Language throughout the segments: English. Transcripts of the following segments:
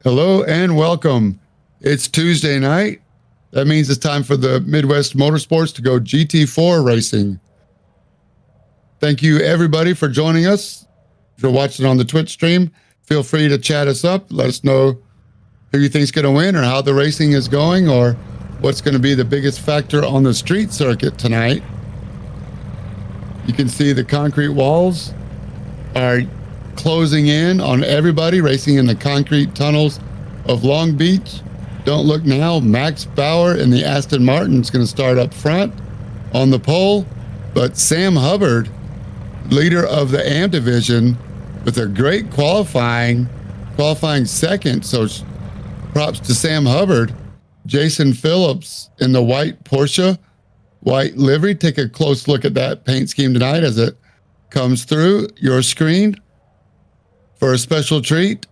Hello and welcome. It's Tuesday night. That means it's time for the Midwest Motorsports to go GT4 racing. Thank you everybody for joining us. If you're watching on the Twitch stream, feel free to chat us up. Let us know who you think is going to win or how the racing is going or what's going to be the biggest factor on the street circuit tonight. You can see the concrete walls are closing in on everybody racing in the concrete tunnels of Long Beach. Don't look now. Max Bauer in the Aston Martin is going to start up front on the pole, but Sam Hubbard, leader of the AM division, with a great qualifying second. So props to Sam Hubbard. Jason Phillips in the white Porsche, white livery. Take a close look at that paint scheme tonight as it comes through your screen. For a special treat,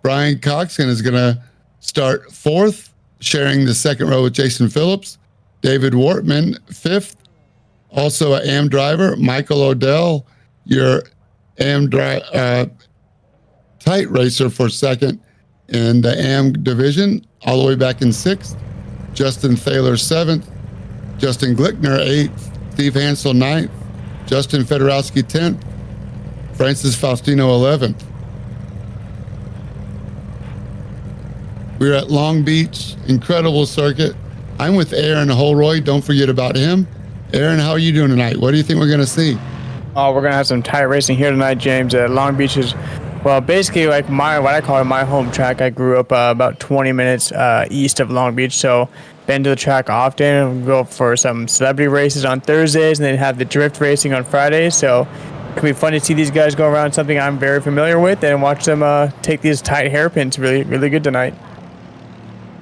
Brian Coxon is going to start fourth, sharing the second row with Jason Phillips. David Wortman, fifth. Also an AM driver, Michael Odell, your AM tight racer for second in the AM division, all the way back in sixth. Justin Thaler, seventh. Justin Glickner, eighth. Steve Hansel, ninth. Justin Fedorowski, 10th. Francis Faustino, 11th. We're at Long Beach, incredible circuit. I'm with Aaron Holroyd. Don't forget about him. Aaron, how are you doing tonight? What do you think we're going to see? Oh, we're going to have some tight racing here tonight, James. Long Beach is, well, basically like what I call it, my home track. I grew up about 20 minutes east of Long Beach, so been to the track often. We go for some celebrity races on Thursdays and then have the drift racing on Fridays. So it can be fun to see these guys go around something I'm very familiar with and watch them take these tight hairpins really, really good tonight.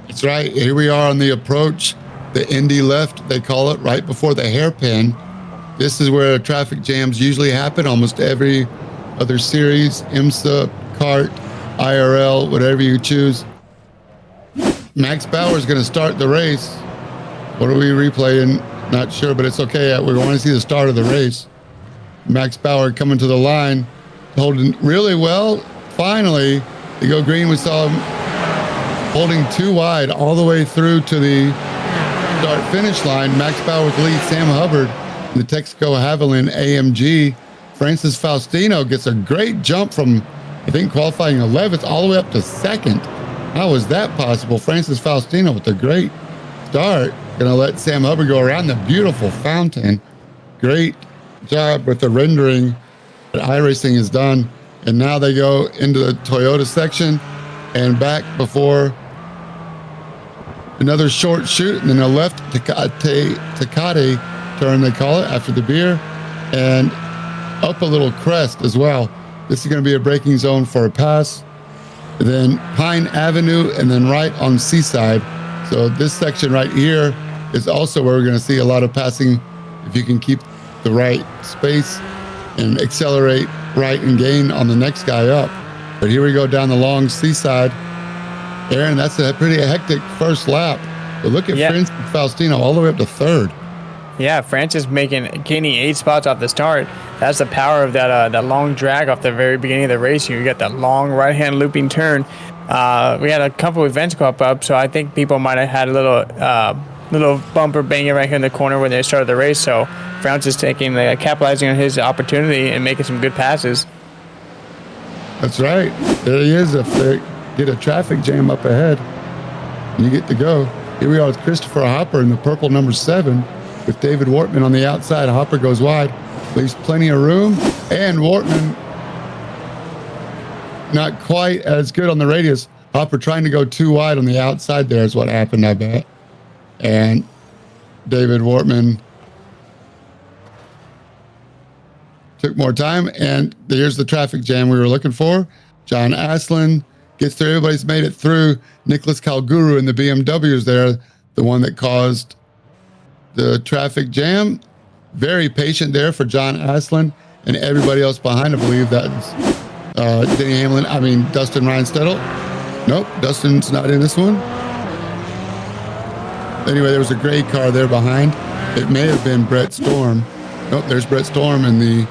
That's right. Here we are on the approach, the Indy left, they call it, right before the hairpin. This is where traffic jams usually happen. Almost every other series, IMSA, kart, IRL, whatever you choose. Max Bauer is going to start the race. What are we replaying? Not sure, but it's okay. We want to see the start of the race. Max Bauer coming to the line, holding really well. Finally, they go green. We saw him holding too wide all the way through to the start-finish line. Max Bauer with the lead. Sam Hubbard in the Texaco Haviland AMG. Francis Faustino gets a great jump from, I think, qualifying 11th all the way up to second. How was that possible? Francis Faustino with a great start. Going to let Sam Hubbard go around the beautiful fountain. Great job with the rendering that iRacing has done. And now they go into the Toyota section and back before another short shoot and then a left Tecate turn, they call it, after the beer, and up a little crest as well. This is going to be a braking zone for a pass. Then Pine Avenue and then right on Seaside. So this section right here is also where we're going to see a lot of passing if you can keep the right space and accelerate right and gain on the next guy up. But here we go down the long Seaside. Aaron, that's a pretty hectic first lap. But look at Francis Faustino all the way up to third. Yeah, Francis gaining 8 spots off the start. That's the power of that long drag off the very beginning of the race. You got that long right-hand looping turn. We had a couple events go up, so I think people might have had a little bumper banging right here in the corner when they started the race. So Francis capitalizing on his opportunity and making some good passes. That's right. There he is. If they get a traffic jam up ahead, you get to go. Here we are with Christopher Hopper in the purple number 7 with David Wortman on the outside. Hopper goes wide, leaves plenty of room. And Wortman not quite as good on the radius. Hopper trying to go too wide on the outside there is what happened, I bet. And David Wortman took more time, and here's the traffic jam we were looking for. John Aslan gets through. Everybody's made it through. Nicholas Calguru in the BMW is there, the one that caused the traffic jam. Very patient there for John Aslan and everybody else behind. I believe that's Dustin Reinstedel. Nope, Dustin's not in this one. Anyway, there was a gray car there behind. It may have been Brett Storm. Nope, there's Brett Storm in the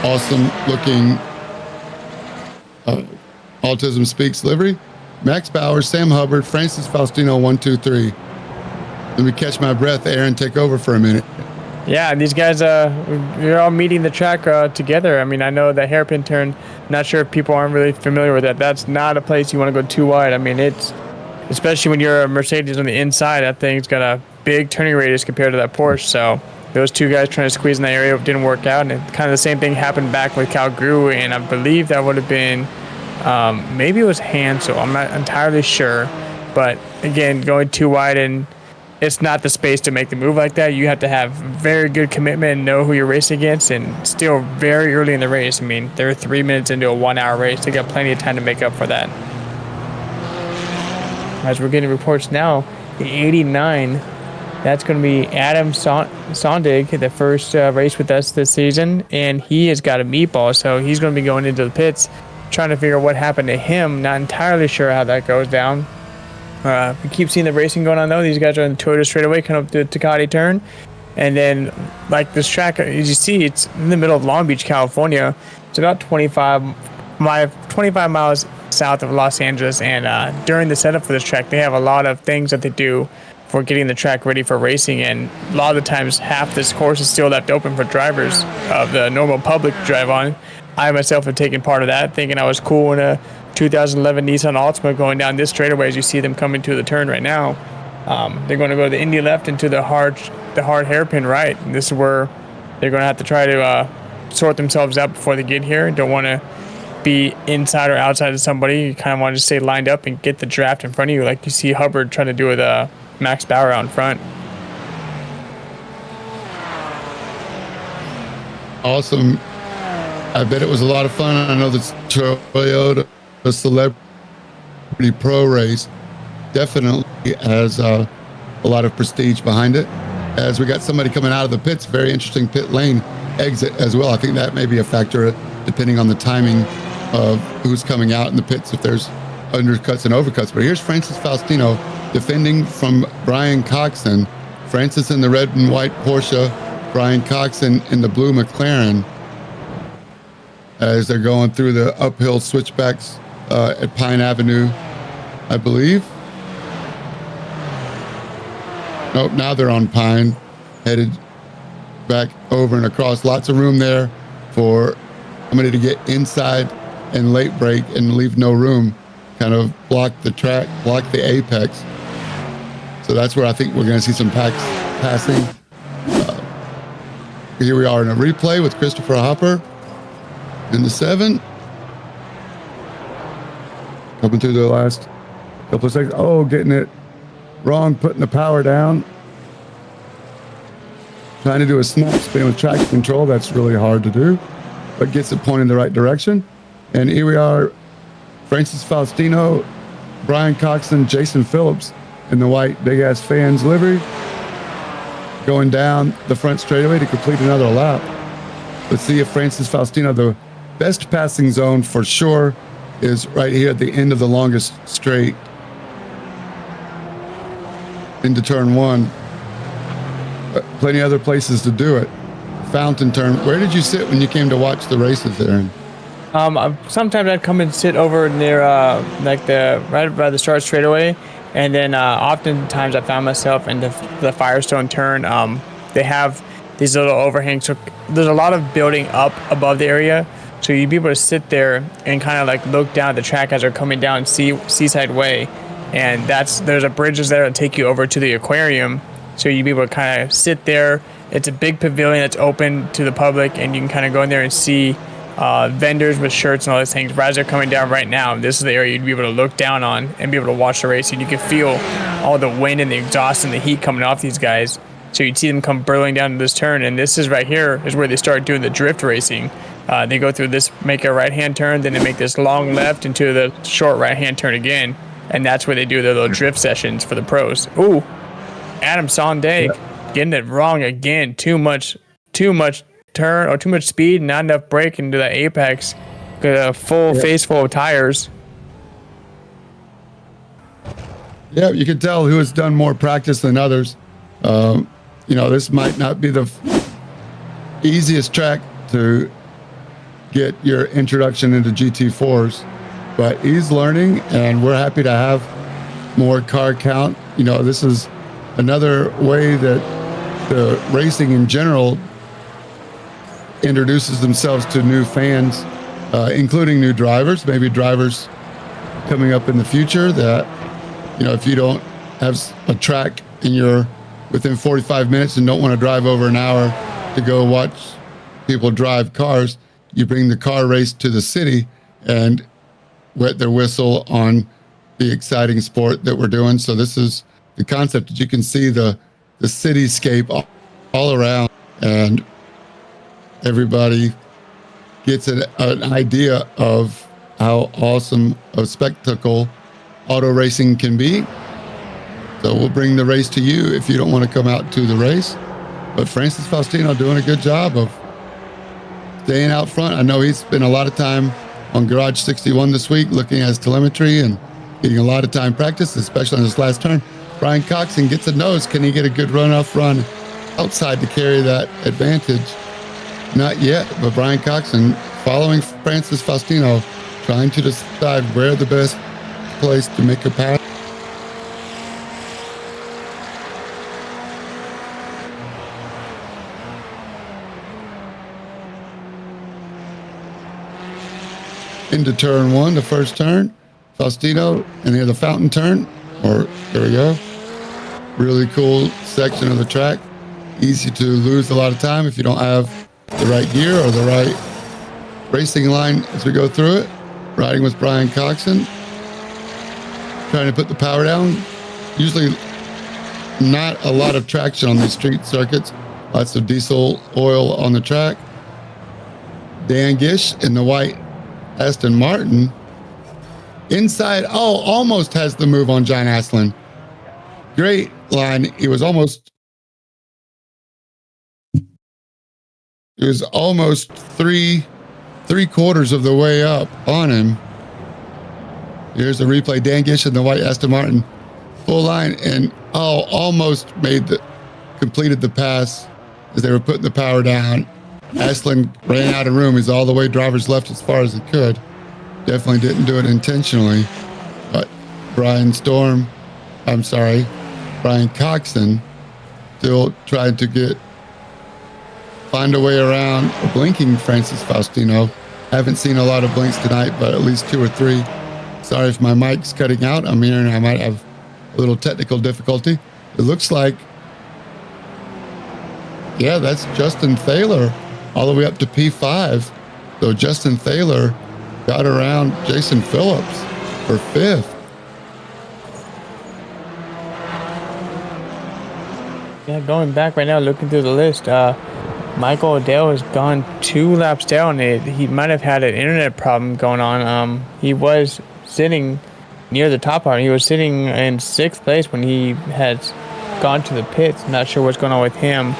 awesome looking Autism Speaks livery. Max Bauer, Sam Hubbard, Francis Faustino, 1, 2, 3. Let me catch my breath. Aaron, take over for a minute. Yeah, these guys, you're all meeting the track together. I mean, I know the hairpin turn, not sure if people aren't really familiar with that. That's not a place you want to go too wide. I mean, it's, especially when you're a Mercedes on the inside, that thing's got a big turning radius compared to that Porsche. So those two guys trying to squeeze in that area didn't work out. And kind of the same thing happened back with Cal Gru, and I believe that would have been, maybe it was Hansel. I'm not entirely sure. But again, going too wide, and it's not the space to make the move like that. You have to have very good commitment and know who you're racing against, and still very early in the race. I mean, they're 3 minutes into a 1 hour race. They got plenty of time to make up for that. As we're getting reports now, the 89, that's going to be Adam Sondig, the first race with us this season, and he has got a meatball, so he's going to be going into the pits, trying to figure out what happened to him. Not entirely sure how that goes down. We keep seeing the racing going on though. These guys are in the Toyota straightaway, coming up the Tecate turn. And then, like this track, as you see, it's in the middle of Long Beach, California. It's about 25 miles south of Los Angeles. And during the setup for this track, they have a lot of things that they do for getting the track ready for racing. And a lot of the times, half this course is still left open for drivers of the normal public to drive on. I myself have taken part of that, thinking I was cool in a 2011 Nissan Altima going down this straightaway as you see them coming to the turn right now. They're going to go to the Indy left into the hard hairpin right. And this is where they're going to have to try to sort themselves out before they get here. Don't want to be inside or outside of somebody. You kind of want to stay lined up and get the draft in front of you, like you see Hubbard trying to do with Max Bauer out in front. Awesome. I bet it was a lot of fun. I know this Toyota, the Celebrity Pro race, definitely has a lot of prestige behind it. As we got somebody coming out of the pits, very interesting pit lane exit as well. I think that may be a factor depending on the timing of who's coming out in the pits, if there's undercuts and overcuts. But here's Francis Faustino defending from Brian Coxon. Francis in the red and white Porsche, Brian Coxon in the blue McLaren, as they're going through the uphill switchbacks at Pine Avenue, I believe. Nope, now they're on Pine, headed back over and across. Lots of room there for somebody to get inside and late brake and leave no room, kind of block the track, block the apex. So that's where I think we're going to see some passing. Here we are in a replay with Christopher Hopper in the 7. Coming through the last couple of seconds. Oh, getting it wrong, putting the power down. Trying to do a snap spin with traction control. That's really hard to do, but gets it pointing in the right direction. And here we are, Francis Faustino, Brian Coxon, Jason Phillips in the white big ass fans livery, going down the front straightaway to complete another lap. Let's see if Francis Faustino, the best passing zone for sure, is right here at the end of the longest straight into turn 1. Plenty of other places to do it. Fountain turn. Where did you sit when you came to watch the races there? Sometimes I'd come and sit over near like the right by the start straightaway, and then oftentimes I found myself in the Firestone turn. They have these little overhangs, so there's a lot of building up above the area, so you'd be able to sit there and kind of like look down at the track as they're coming down Seaside Way, and there's a bridges there that take you over to the aquarium, so you'd be able to kind of sit there. It's a big pavilion that's open to the public, and you can kind of go in there and see vendors with shirts and all those things. As they're coming down right now, this is the area you'd be able to look down on and be able to watch the race, and you can feel all the wind and the exhaust and the heat coming off these guys. So you'd see them come burling down to this turn, and this is right here is where they start doing the drift racing. They go through this, make a right-hand turn, then they make this long left into the short right-hand turn again, and that's where they do their little drift sessions for the pros. Ooh, Adam Sondag getting it wrong again. Too much turn or too much speed, not enough brake into the apex. Got a full face full of tires. Yeah, you can tell who has done more practice than others. This might not be the easiest track to get your introduction into GT4s. But he's learning, and we're happy to have more car count. You know, this is another way that the racing in general introduces themselves to new fans, including new drivers, maybe drivers coming up in the future that, you know, if you don't have a track and you're within 45 minutes and don't want to drive over an hour to go watch people drive cars, you bring the car race to the city and wet their whistle on the exciting sport that we're doing. So this is the concept that you can see the cityscape all around, and everybody gets an idea of how awesome a spectacle auto racing can be. So we'll bring the race to you if you don't want to come out to the race. But Francis Faustino doing a good job of staying out front. I know he's spent a lot of time on Garage 61 this week, looking at his telemetry and getting a lot of time practice, especially on this last turn. Brian Coxon gets a nose. Can he get a good runoff run outside to carry that advantage? Not yet, but Brian Coxon following Francis Faustino, trying to decide where the best place to make a pass. Into turn one, the first turn, Faustino, and near the fountain turn, or there we go. Really cool section of the track. Easy to lose a lot of time if you don't have the right gear or the right racing line as we go through it. Riding with Brian Coxon, trying to put the power down. Usually not a lot of traction on these street circuits. Lots of diesel oil on the track. Dan Gish in the white Aston Martin inside. Oh, almost has the move on John Aslan. Great line. He was almost three quarters of the way up on him. Here's the replay. Dan Gish in the white Aston Martin, full line, and almost completed the pass as they were putting the power down. Aslan ran out of room. He's all the way driver's left as far as he could. Definitely didn't do it intentionally. But Brian Coxon still tried to find a way around a blinking Francis Faustino. Haven't seen a lot of blinks tonight, but at least 2 or 3. Sorry if my mic's cutting out. I'm hearing I might have a little technical difficulty. It looks like, yeah, that's Justin Thaler all the way up to P5. So Justin Thaler got around Jason Phillips for 5th. Yeah, going back right now, looking through the list, Michael O'Dell has gone 2 laps down. He might have had an internet problem going on. He was sitting near the top part. He was sitting in 6th place when he had gone to the pits. Not sure what's going on with him.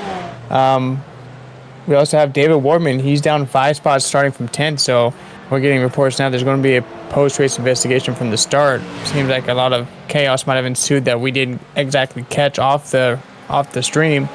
We also have David Wartman. He's down 5 spots starting from 10th. So we're getting reports now there's going to be a post-race investigation from the start. Seems like a lot of chaos might have ensued that we didn't exactly catch off the stream.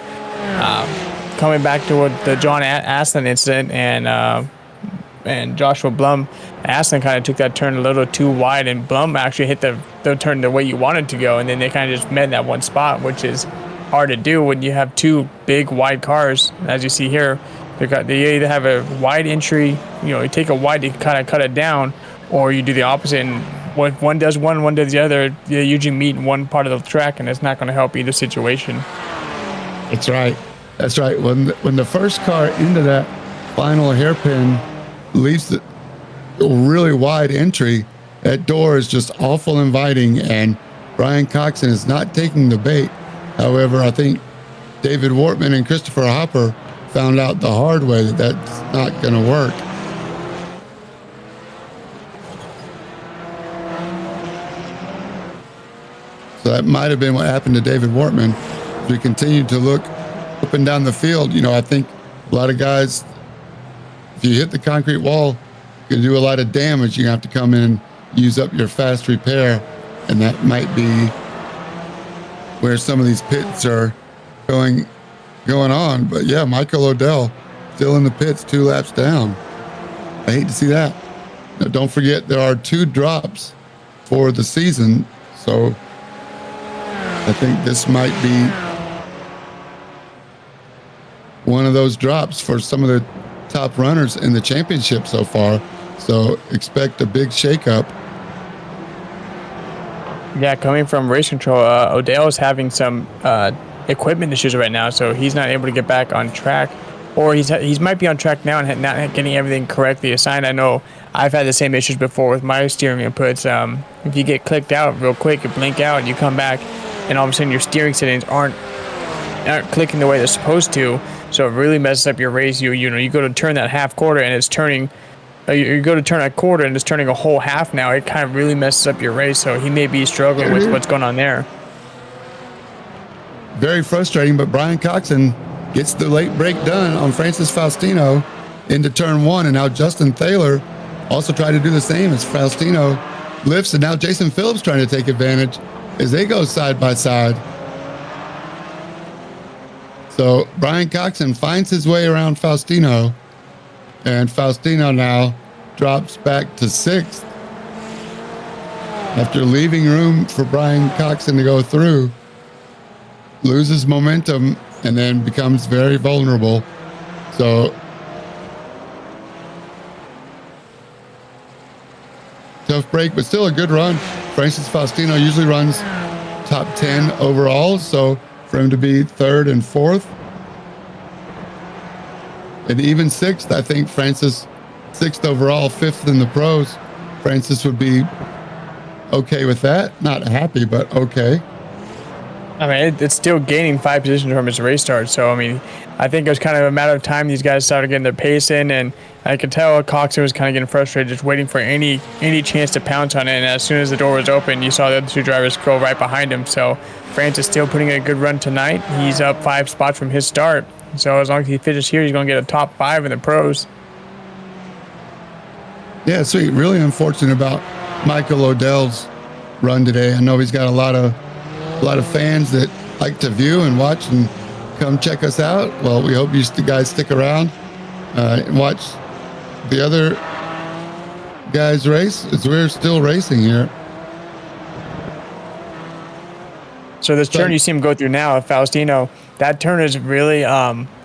Coming back to the John Aslan incident and Joshua Blum, Aslan kind of took that turn a little too wide, and Blum actually hit the turn the way you wanted to go, and then they kind of just met in that one spot, which is hard to do when you have 2 big wide cars. As you see here, they either have a wide entry, you take a wide to kind of cut it down, or you do the opposite, and when one does one does the other, they usually meet in one part of the track, and it's not going to help either situation. That's right. When the first car into that final hairpin leaves the really wide entry, that door is just awful inviting, and Brian Coxon is not taking the bait. However, I think David Wortman and Christopher Hopper found out the hard way that that's not going to work. So that might have been what happened to David Wortman. As we continued to look up and down the field, I think a lot of guys, if you hit the concrete wall, you can do a lot of damage. You have to come in and use up your fast repair, and that might be where some of these pits are going on. But yeah, Michael O'Dell still in the pits, 2 laps down. I hate to see that. Now, don't forget, there are 2 drops for the season. So I think this might be one of those drops for some of the top runners in the championship so far. So expect a big shakeup. Yeah, coming from race control, Odell is having some equipment issues right now, so he's not able to get back on track, or he's might be on track now and not getting everything correctly assigned. I know I've had the same issues before with my steering inputs. If you get clicked out real quick, you blink out, and you come back, and all of a sudden your steering settings aren't clicking the way they're supposed to, so it really messes up your race. You go to turn that half quarter and it's turning. You go to turn a quarter and it's turning a whole half now. It kind of really messes up your race. So he may be struggling with what's going on there. Very frustrating, but Brian Coxon gets the late break done on Francis Faustino into turn 1. And now Justin Thaler also tried to do the same as Faustino lifts. And now Jason Phillips trying to take advantage as they go side by side. So Brian Coxon finds his way around Faustino. And Faustino now drops back to 6th after leaving room for Brian Coxon to go through, loses momentum, and then becomes very vulnerable. So tough break, but still a good run. Francis Faustino usually runs top 10 overall, so for him to be 3rd and 4th, and even 6th, I think Francis, 6th overall, 5th in the pros. Francis would be okay with that. Not happy, but okay. I mean, it's still gaining 5 positions from his race start. So, I mean, I think it was kind of a matter of time these guys started getting their pace in. And I could tell Coxon was kind of getting frustrated, just waiting for any chance to pounce on it. And as soon as the door was open, you saw the other 2 drivers go right behind him. So, Francis still putting in a good run tonight. He's up 5 spots from his start. So as long as he finishes here, he's going to get a top 5 in the pros. Yeah, sweet. Really unfortunate about Michael Odell's run today. I know he's got a lot of fans that like to view and watch and come check us out. Well, we hope you guys stick around and watch the other guys race as we're still racing here. So this turn you see him go through now, Faustino, that turn is really,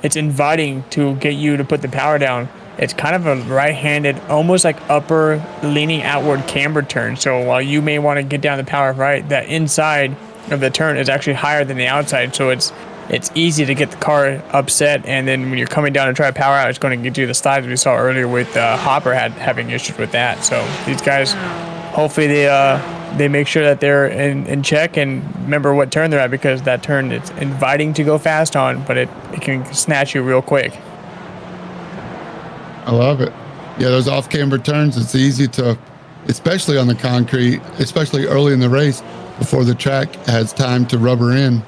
it's inviting to get you to put the power down. It's kind of a right-handed, almost like upper leaning outward camber turn. So while you may want to get down the power right, that inside of the turn is actually higher than the outside. So it's easy to get the car upset. And then when you're coming down to try to power out, it's going to get you the slides we saw earlier with Hopper having issues with that. So these guys, hopefully they make sure that they're in check and remember what turn they're at, because that turn, it's inviting to go fast on, but it can snatch you real quick. I love it. Yeah, those off-camber turns, it's easy to, especially on the concrete, especially early in the race before the track has time to rubber in.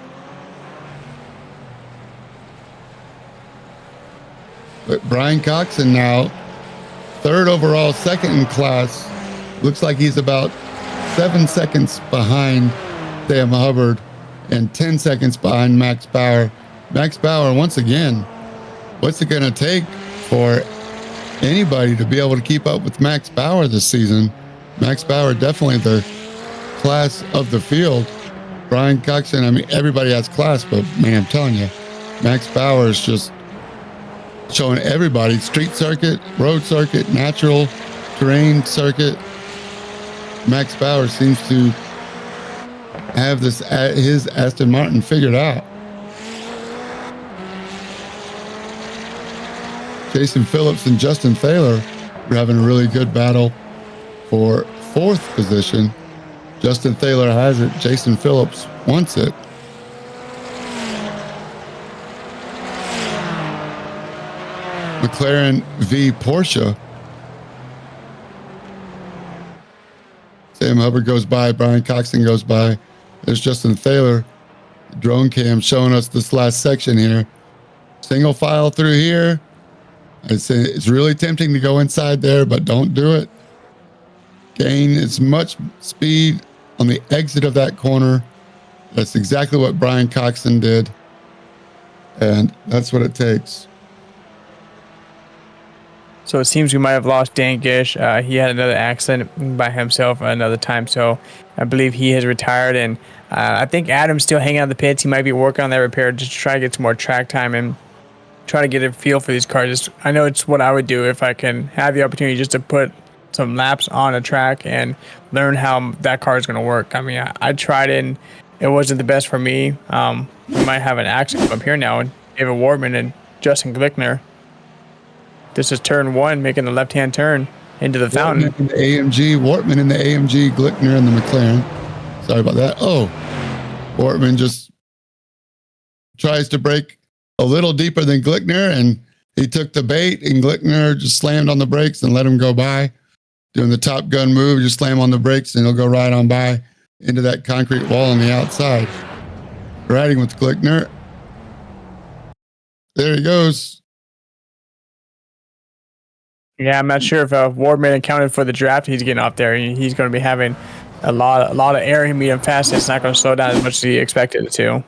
But Brian Coxon now, 3rd overall, 2nd in class. Looks like he's about 7 seconds behind Sam Hubbard and 10 seconds behind Max Bauer. Max Bauer, once again, what's it going to take for anybody to be able to keep up with Max Bauer this season? Max Bauer, definitely the class of the field. Brian Coxon, I mean, everybody has class, but man, I'm telling you, Max Bauer is just showing everybody street circuit, road circuit, natural terrain circuit. Max Bauer seems to have his Aston Martin figured out. Jason Phillips and Justin Thaler are having a really good battle for 4th position. Justin Thaler has it. Jason Phillips wants it. McLaren v Porsche. Sam Hubbard goes by. Brian Coxon goes by. There's Justin Thaler. Drone cam showing us this last section here. Single file through here. I'd say it's really tempting to go inside there, but don't do it. Gain as much speed on the exit of that corner. That's exactly what Brian Coxon did. And that's what it takes. So it seems we might have lost Dan Gish. He had another accident by himself another time, so I believe he has retired. And I think Adam's still hanging out in the pits. He might be working on that repair just to try to get some more track time and try to get a feel for these cars. I know it's what I would do if I can have the opportunity just to put some laps on a track and learn how that car is going to work. I mean, I tried it and it wasn't the best for me. We might have an accident up here now, and David Wartman and Justin Glickner. This is turn one, making the left-hand turn into the fountain. In the AMG, Wartman in the AMG, Glickner in the McLaren. Sorry about that. Oh, Wartman just tries to brake a little deeper than Glickner, and he took the bait, and Glickner just slammed on the brakes and let him go by. Doing the Top Gun move, just slam on the brakes, and he'll go right on by into that concrete wall on the outside. Riding with Glickner. There he goes. Yeah, I'm not sure if Wardman accounted for the draft he's getting off there. He's going to be having a lot of air in medium fast. It's not going to slow down as much as he expected it to.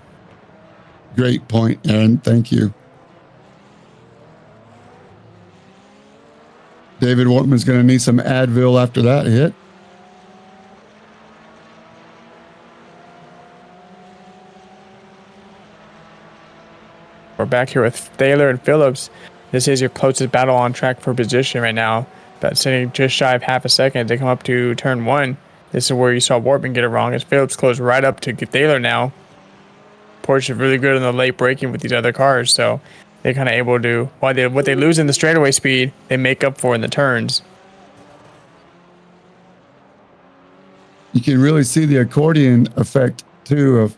Great point, Aaron. Thank you. David Wartman's going to need some Advil after that hit. We're back here with Thaler and Phillips. This is your closest battle on track for position right now. But sitting just shy of half a second to come up to turn one. This is where you saw Wartman get it wrong, as Phillips closed right up to Thaler now. Porsche is really good in the late braking with these other cars, so they're kind of able to, what they lose in the straightaway speed, they make up for in the turns. You can really see the accordion effect too of,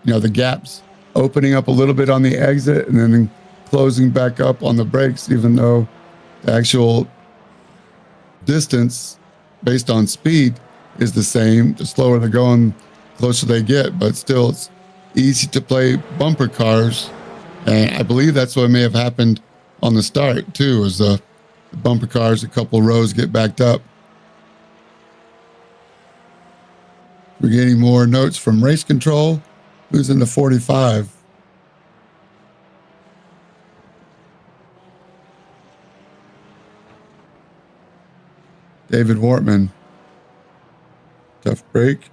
the gaps opening up a little bit on the exit and then closing back up on the brakes, even though the actual distance based on speed is the same. The slower they're going, the closer they get, but still it's easy to play bumper cars. And I believe that's what may have happened on the start too, as the bumper cars, a couple rows get backed up. We're getting more notes from race control. Who's in the 45? David Wartman. Tough break.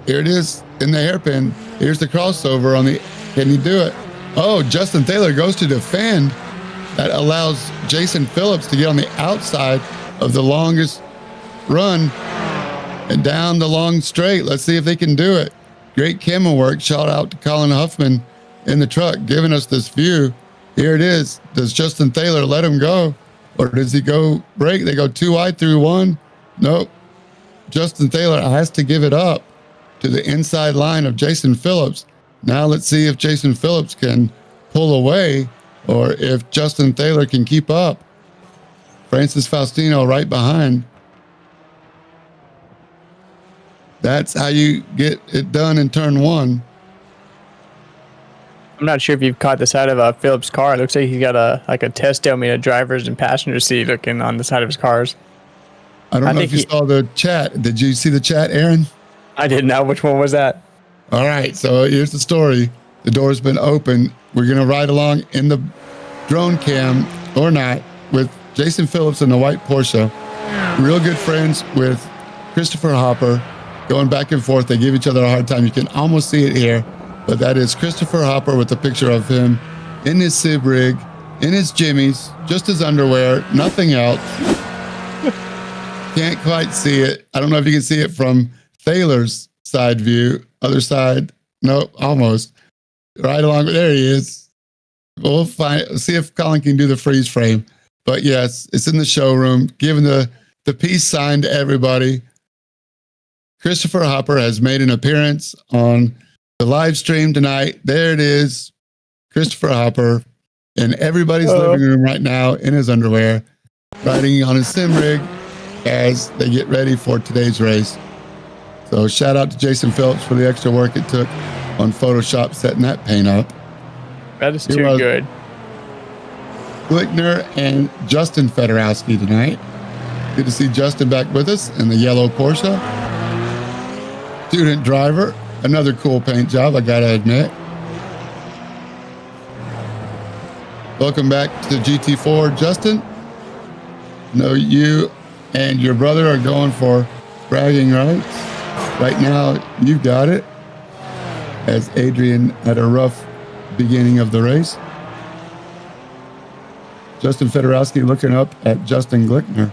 Here it is in the hairpin. Here's the crossover on the, can he do it? Oh, Justin Thaler goes to defend. That allows Jason Phillips to get on the outside of the longest run and down the long straight. Let's see if they can do it. Great camera work. Shout out to Colin Huffman in the truck, giving us this view. Here it is. Does Justin Thaler let him go? Or does he go break? They go too wide through one. Nope. Justin Thaler has to give it up to the inside line of Jason Phillips. Now let's see if Jason Phillips can pull away or if Justin Thaler can keep up. Francis Faustino right behind. That's how you get it done in turn one. I'm not sure if you've caught the side of Phillips' car. It looks like he's got a test dummy, a driver's and passenger seat looking on the side of his cars. I don't know if you saw the chat. Did you see the chat, Aaron? I didn't know. Which one was that? All right, so here's the story. The door's been open. We're going to ride along in the drone cam or not with Jason Phillips in the white Porsche. Real good friends with Christopher Hopper, going back and forth. They give each other a hard time. You can almost see it here, but that is Christopher Hopper with a picture of him in his Sib rig, in his jimmies, just his underwear, nothing else. Can't quite see it. I don't know if you can see it from Thaler's side view. Other side, nope, almost. Right along, there he is. We'll see if Colin can do the freeze frame. But yes, it's in the showroom, giving the peace sign to everybody. Christopher Hopper has made an appearance on the live stream tonight. There it is. Christopher Hopper in everybody's living room right now in his underwear, riding on his sim rig as they get ready for today's race. So shout out to Jason Phillips for the extra work it took on Photoshop setting that paint up. That is too good. Glickner and Justin Fedorowski tonight. Good to see Justin back with us in the yellow Porsche. Student driver, another cool paint job, I gotta admit. Welcome back to GT4, Justin. No, you and your brother are going for bragging rights. Right now, you've got it, as Adrian had a rough beginning of the race. Justin Fedorowski looking up at Justin Glickner.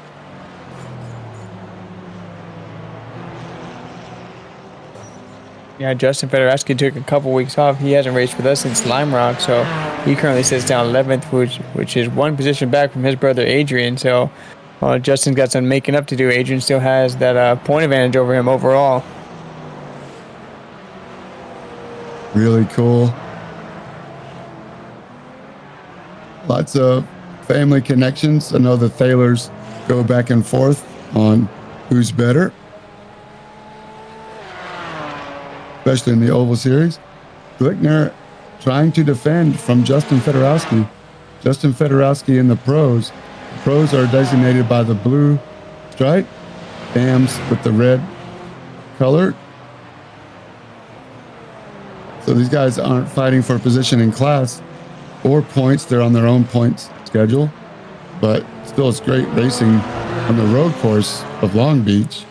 Yeah, Justin Fedorowski took a couple weeks off. He hasn't raced with us since Lime Rock, so he currently sits down 11th, which is one position back from his brother Adrian. So Justin's got some making up to do. Adrian still has that point advantage over him overall. Really cool. Lots of family connections. I know the Thaylors go back and forth on who's better, especially in the Oval Series. Glickner trying to defend from Justin Fedorowski. Justin Fedorowski in the pros. The pros are designated by the blue stripe, dams with the red color. So these guys aren't fighting for position in class or points. They're on their own points schedule, but still it's great racing on the road course of Long Beach.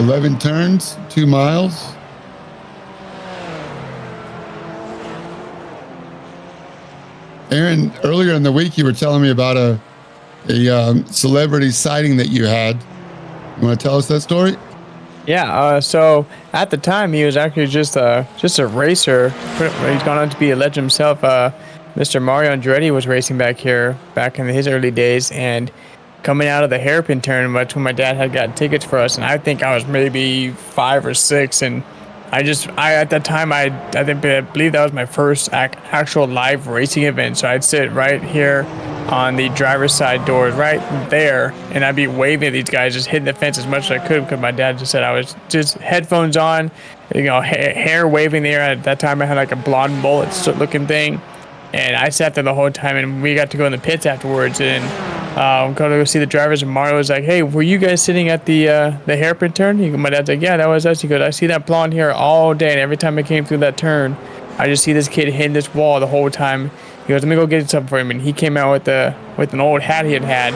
"11 turns, 2 miles. Aaron, earlier in the week, you were telling me about a celebrity sighting that you had. You want to tell us that story? Yeah, so at the time he was actually just a racer. He's gone on to be a legend himself. Mr. Mario Andretti was racing back here back in his early days, and coming out of the hairpin turn, that's when my dad had got tickets for us, and I think I was maybe 5 or 6, and I at that time I believe that was my first actual live racing event. So I'd sit right here on the driver's side doors right there, and I'd be waving at these guys, just hitting the fence as much as I could, because my dad just said I was just headphones on, hair waving in the air. At that time I had like a blonde mullet looking thing, and I sat there the whole time, and we got to go in the pits afterwards, and going to go see the drivers, and Mario was like, "Hey, were you guys sitting at the hairpin turn?" My dad's like, "Yeah, that was us." He goes, "I see that blonde hair all day, and every time I came through that turn, I just see this kid hitting this wall the whole time." He goes, "Let me go get something for him," and he came out with an old hat he had.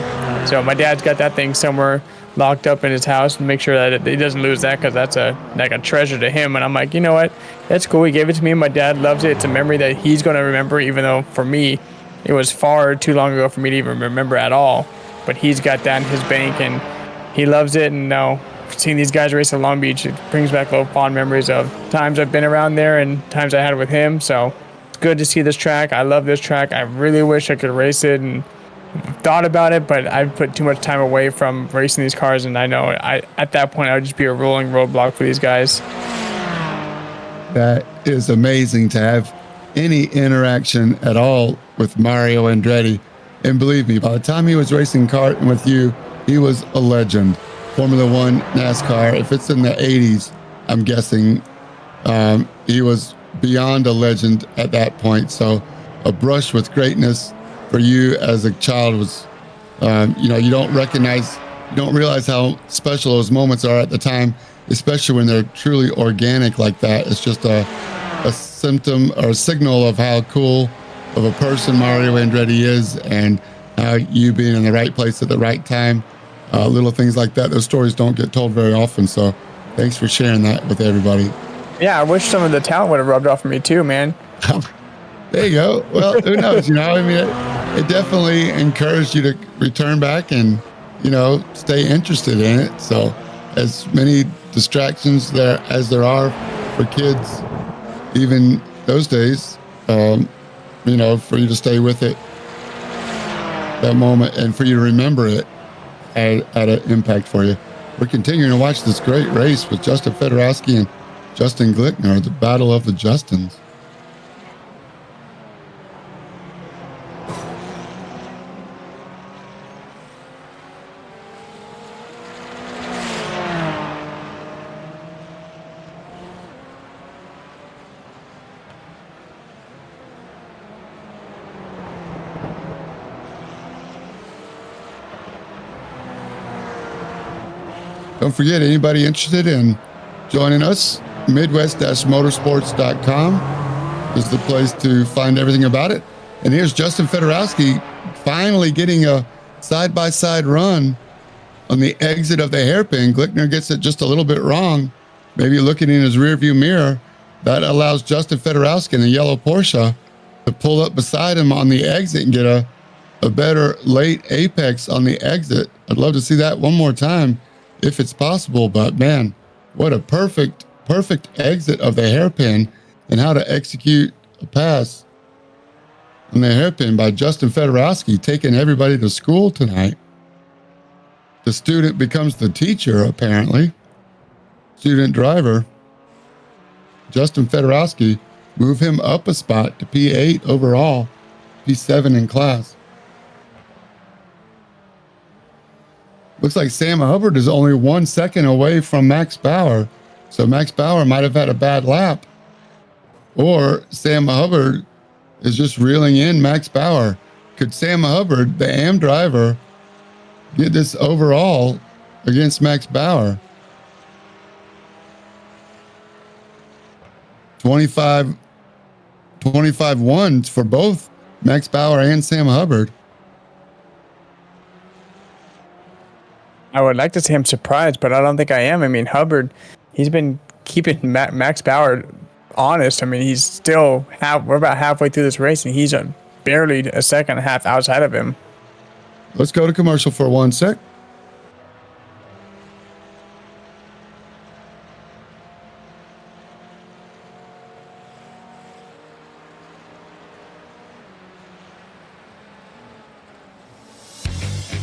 So my dad's got that thing somewhere locked up in his house, and make sure that he doesn't lose that, because that's like a treasure to him. And I'm like, you know what? That's cool. He gave it to me. My dad loves it. It's a memory that he's going to remember, even though for me, it was far too long ago for me to even remember at all. But he's got that in his bank, and he loves it. And now, seeing these guys race at Long Beach, it brings back little fond memories of times I've been around there and times I had with him. So it's good to see this track. I love this track. I really wish I could race it, and thought about it, but I've put too much time away from racing these cars, and I know at that point I would just be a rolling roadblock for these guys. That is amazing to have any interaction at all with Mario Andretti. And believe me, by the time he was racing kart with you, he was a legend. Formula One, NASCAR, if it's in the 80s, I'm guessing he was beyond a legend at that point. So a brush with greatness for you as a child was, you don't realize how special those moments are at the time, especially when they're truly organic like that. It's just a symptom or a signal of how cool of a person Mario Andretti is, and how you being in the right place at the right time. Little things like that, those stories don't get told very often. So thanks for sharing that with everybody. Yeah, I wish some of the talent would have rubbed off on me too, man. There you go. Well, who knows? It definitely encouraged you to return back and, stay interested in it. So as many distractions as there are for kids, even those days, for you to stay with it, that moment, and for you to remember it had an impact for you. We're continuing to watch this great race with Justin Fedorowski and Justin Glickner, the battle of the Justins. Don't forget, anybody interested in joining us, midwest-motorsports.com is the place to find everything about it. And here's Justin Fedorowski finally getting a side-by-side run on the exit of the hairpin. Glickner gets it just a little bit wrong, maybe looking in his rearview mirror. That allows Justin Fedorowski in the yellow Porsche to pull up beside him on the exit and get a better late apex on the exit. I'd love to see that one more time if it's possible, but man, what a perfect exit of the hairpin, and how to execute a pass on the hairpin by Justin Fedorowski, taking everybody to school tonight. The student becomes the teacher, apparently. Student driver. Justin Fedorowski, move him up a spot to P8 overall, P7 in class. Looks like Sam Hubbard is only 1 second away from Max Bauer. So Max Bauer might have had a bad lap. Or Sam Hubbard is just reeling in Max Bauer. Could Sam Hubbard, the AM driver, get this overall against Max Bauer? 25-1 for both Max Bauer and Sam Hubbard. I would like to see him surprised, but I don't think I am. I mean, Hubbard, he's been keeping Max Bauer honest. I mean, he's still we're about halfway through this race, and he's barely a second and a half outside of him. Let's go to commercial for 1 sec.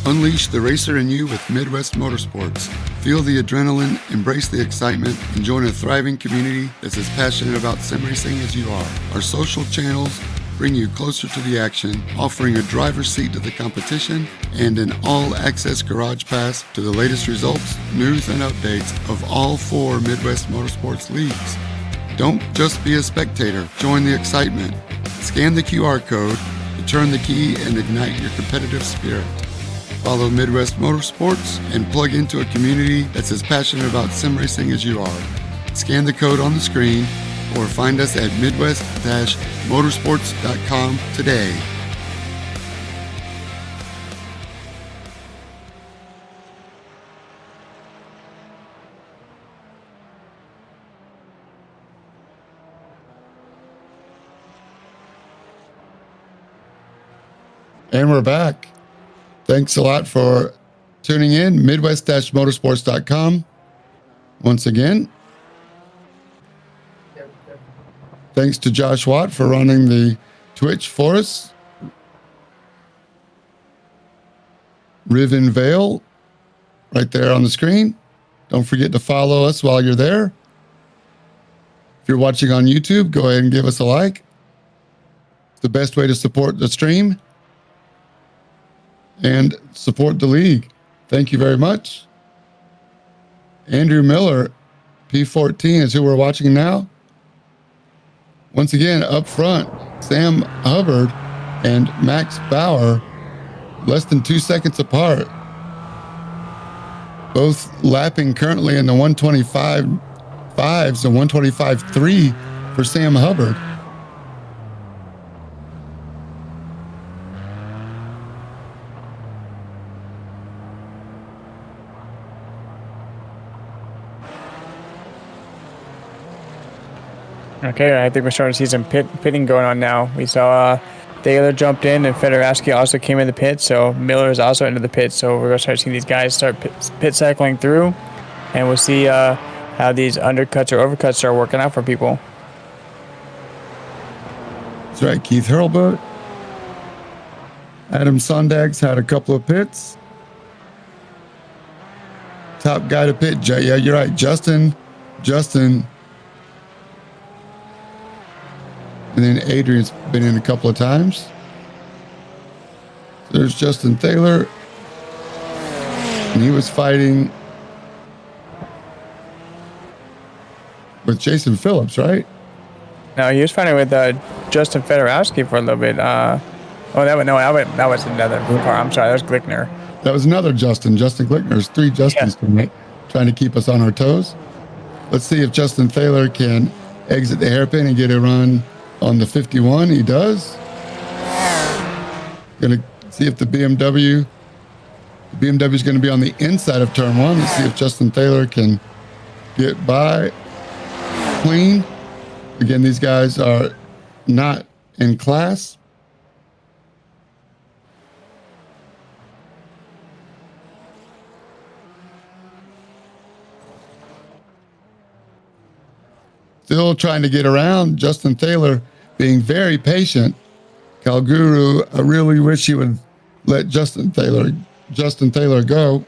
Unleash the racer in you with Midwest Motorsports. Feel the adrenaline, embrace the excitement, and join a thriving community that's as passionate about sim racing as you are. Our social channels bring you closer to the action, offering a driver's seat to the competition and an all-access garage pass to the latest results, news, and updates of all 4 Midwest Motorsports leagues. Don't just be a spectator, join the excitement. Scan the QR code to turn the key and ignite your competitive spirit. Follow Midwest Motorsports and plug into a community that's as passionate about sim racing as you are. Scan the code on the screen or find us at midwest-motorsports.com today. And we're back. Thanks a lot for tuning in. Midwest-motorsports.com. Once again, thanks to Josh Watt for running the Twitch for us. Riven Vale, right there on the screen. Don't forget to follow us while you're there. If you're watching on YouTube, go ahead and give us a like. It's the best way to support the stream and support the league. Thank you very much. Andrew Miller, P14 is who we're watching now. Once again, up front, Sam Hubbard and Max Bauer, less than 2 seconds apart. Both lapping currently in the 125.5s and 125.3 for Sam Hubbard. Okay, I think we're starting to see some pitting going on now. We saw Thaler jumped in, and Fedorowski also came in the pit, so Miller is also into the pit. So we're going to start seeing these guys start pit cycling through, and we'll see how these undercuts or overcuts are working out for people. That's right, Keith Hurlbut. Adam Sondags had a couple of pits. Top guy to pit, yeah, you're right, Justin. And then Adrian's been in a couple of times. So there's Justin Thaler. And he was fighting with Jason Phillips, right? No, he was fighting with Justin Fedorowski for a little bit. That was another car. I'm sorry, that was Glickner. That was another Justin Glickner. There's 3 Justins tonight. trying to keep us on our toes. Let's see if Justin Thaler can exit the hairpin and get a run on the 51. He does. Gonna see if the BMW is going to be on the inside of turn one. Let's see if Justin Thaler can get by clean. Again, these guys are not in class. Still trying to get around. Justin Thaler being very patient. Calguru, I really wish he would let Justin Thaler go.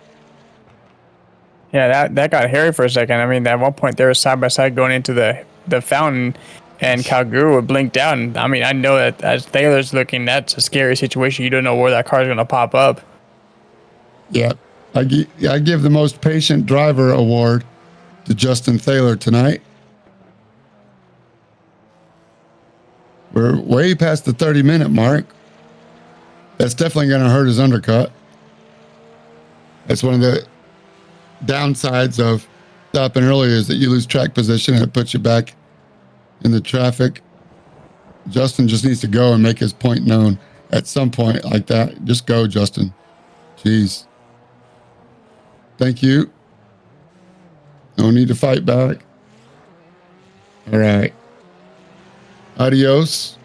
Yeah, that got hairy for a second. I mean, at one point they were side by side going into the fountain, and Calguru blinked out. And I mean, I know that as Thaler's looking, that's a scary situation. You don't know where that car's going to pop up. Yeah, I give the most patient driver award to Justin Thaler tonight. We're way past the 30-minute mark. That's definitely going to hurt his undercut. That's one of the downsides of stopping early, is that you lose track position and it puts you back in the traffic. Justin just needs to go and make his point known at some point like that. Just go, Justin. Jeez. Thank you. No need to fight back. All right. Adios.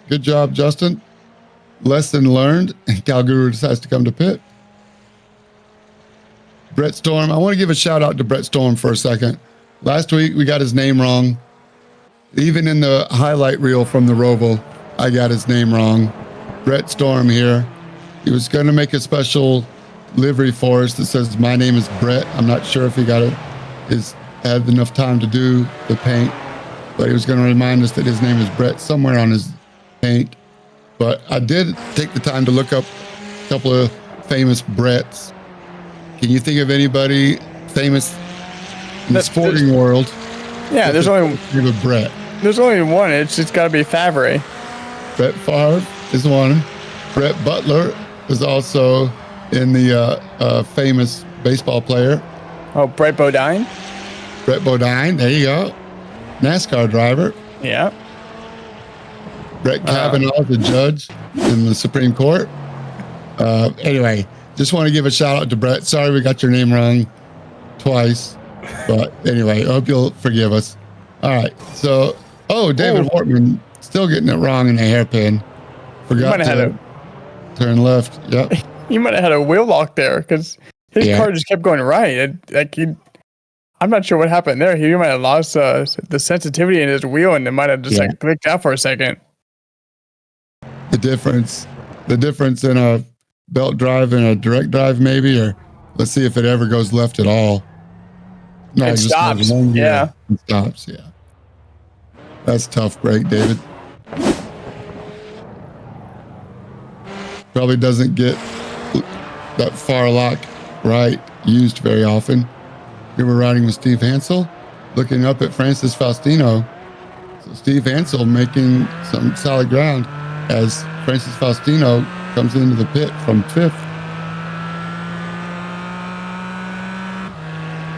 Good job, Justin. Lesson learned, and Calguru decides to come to pit. Brett Storm. I want to give a shout out to Brett Storm for a second. Last week, we got his name wrong. Even in the highlight reel from the Roval, I got his name wrong. Brett Storm here. He was going to make a special livery for us that says, "My name is Brett." I'm not sure if he had enough time to do the paint, but he was going to remind us that his name is Brett somewhere on his paint. But I did take the time to look up a couple of famous Bretts. Can you think of anybody famous in the sporting world? Yeah, there's only a Brett. There's only one. It's got to be Favre. Brett Favre is one. Brett Butler is also in the famous baseball player. Oh, Brett Bodine. Brett Bodine. There you go. NASCAR driver. Yeah. Brett Kavanaugh is a judge in the Supreme Court. Anyway, just want to give a shout out to Brett. Sorry we got your name wrong twice. But anyway, I hope you'll forgive us. All right. So, David Wortman still getting it wrong in the hairpin. Forgot to turn left. Yep. You might have had a wheel lock there because his car just kept going right. I'm not sure what happened there. He might have lost the sensitivity in his wheel, and it might have just clicked out for a second. The difference in a belt drive and a direct drive, maybe, or let's see if it ever goes left at all. No, it stops. Yeah. It stops. Yeah. That's tough break, David. Probably doesn't get that far lock right used very often. Here we're riding with Steve Hansel, looking up at Francis Faustino. So Steve Hansel making some solid ground as Francis Faustino comes into the pit from fifth.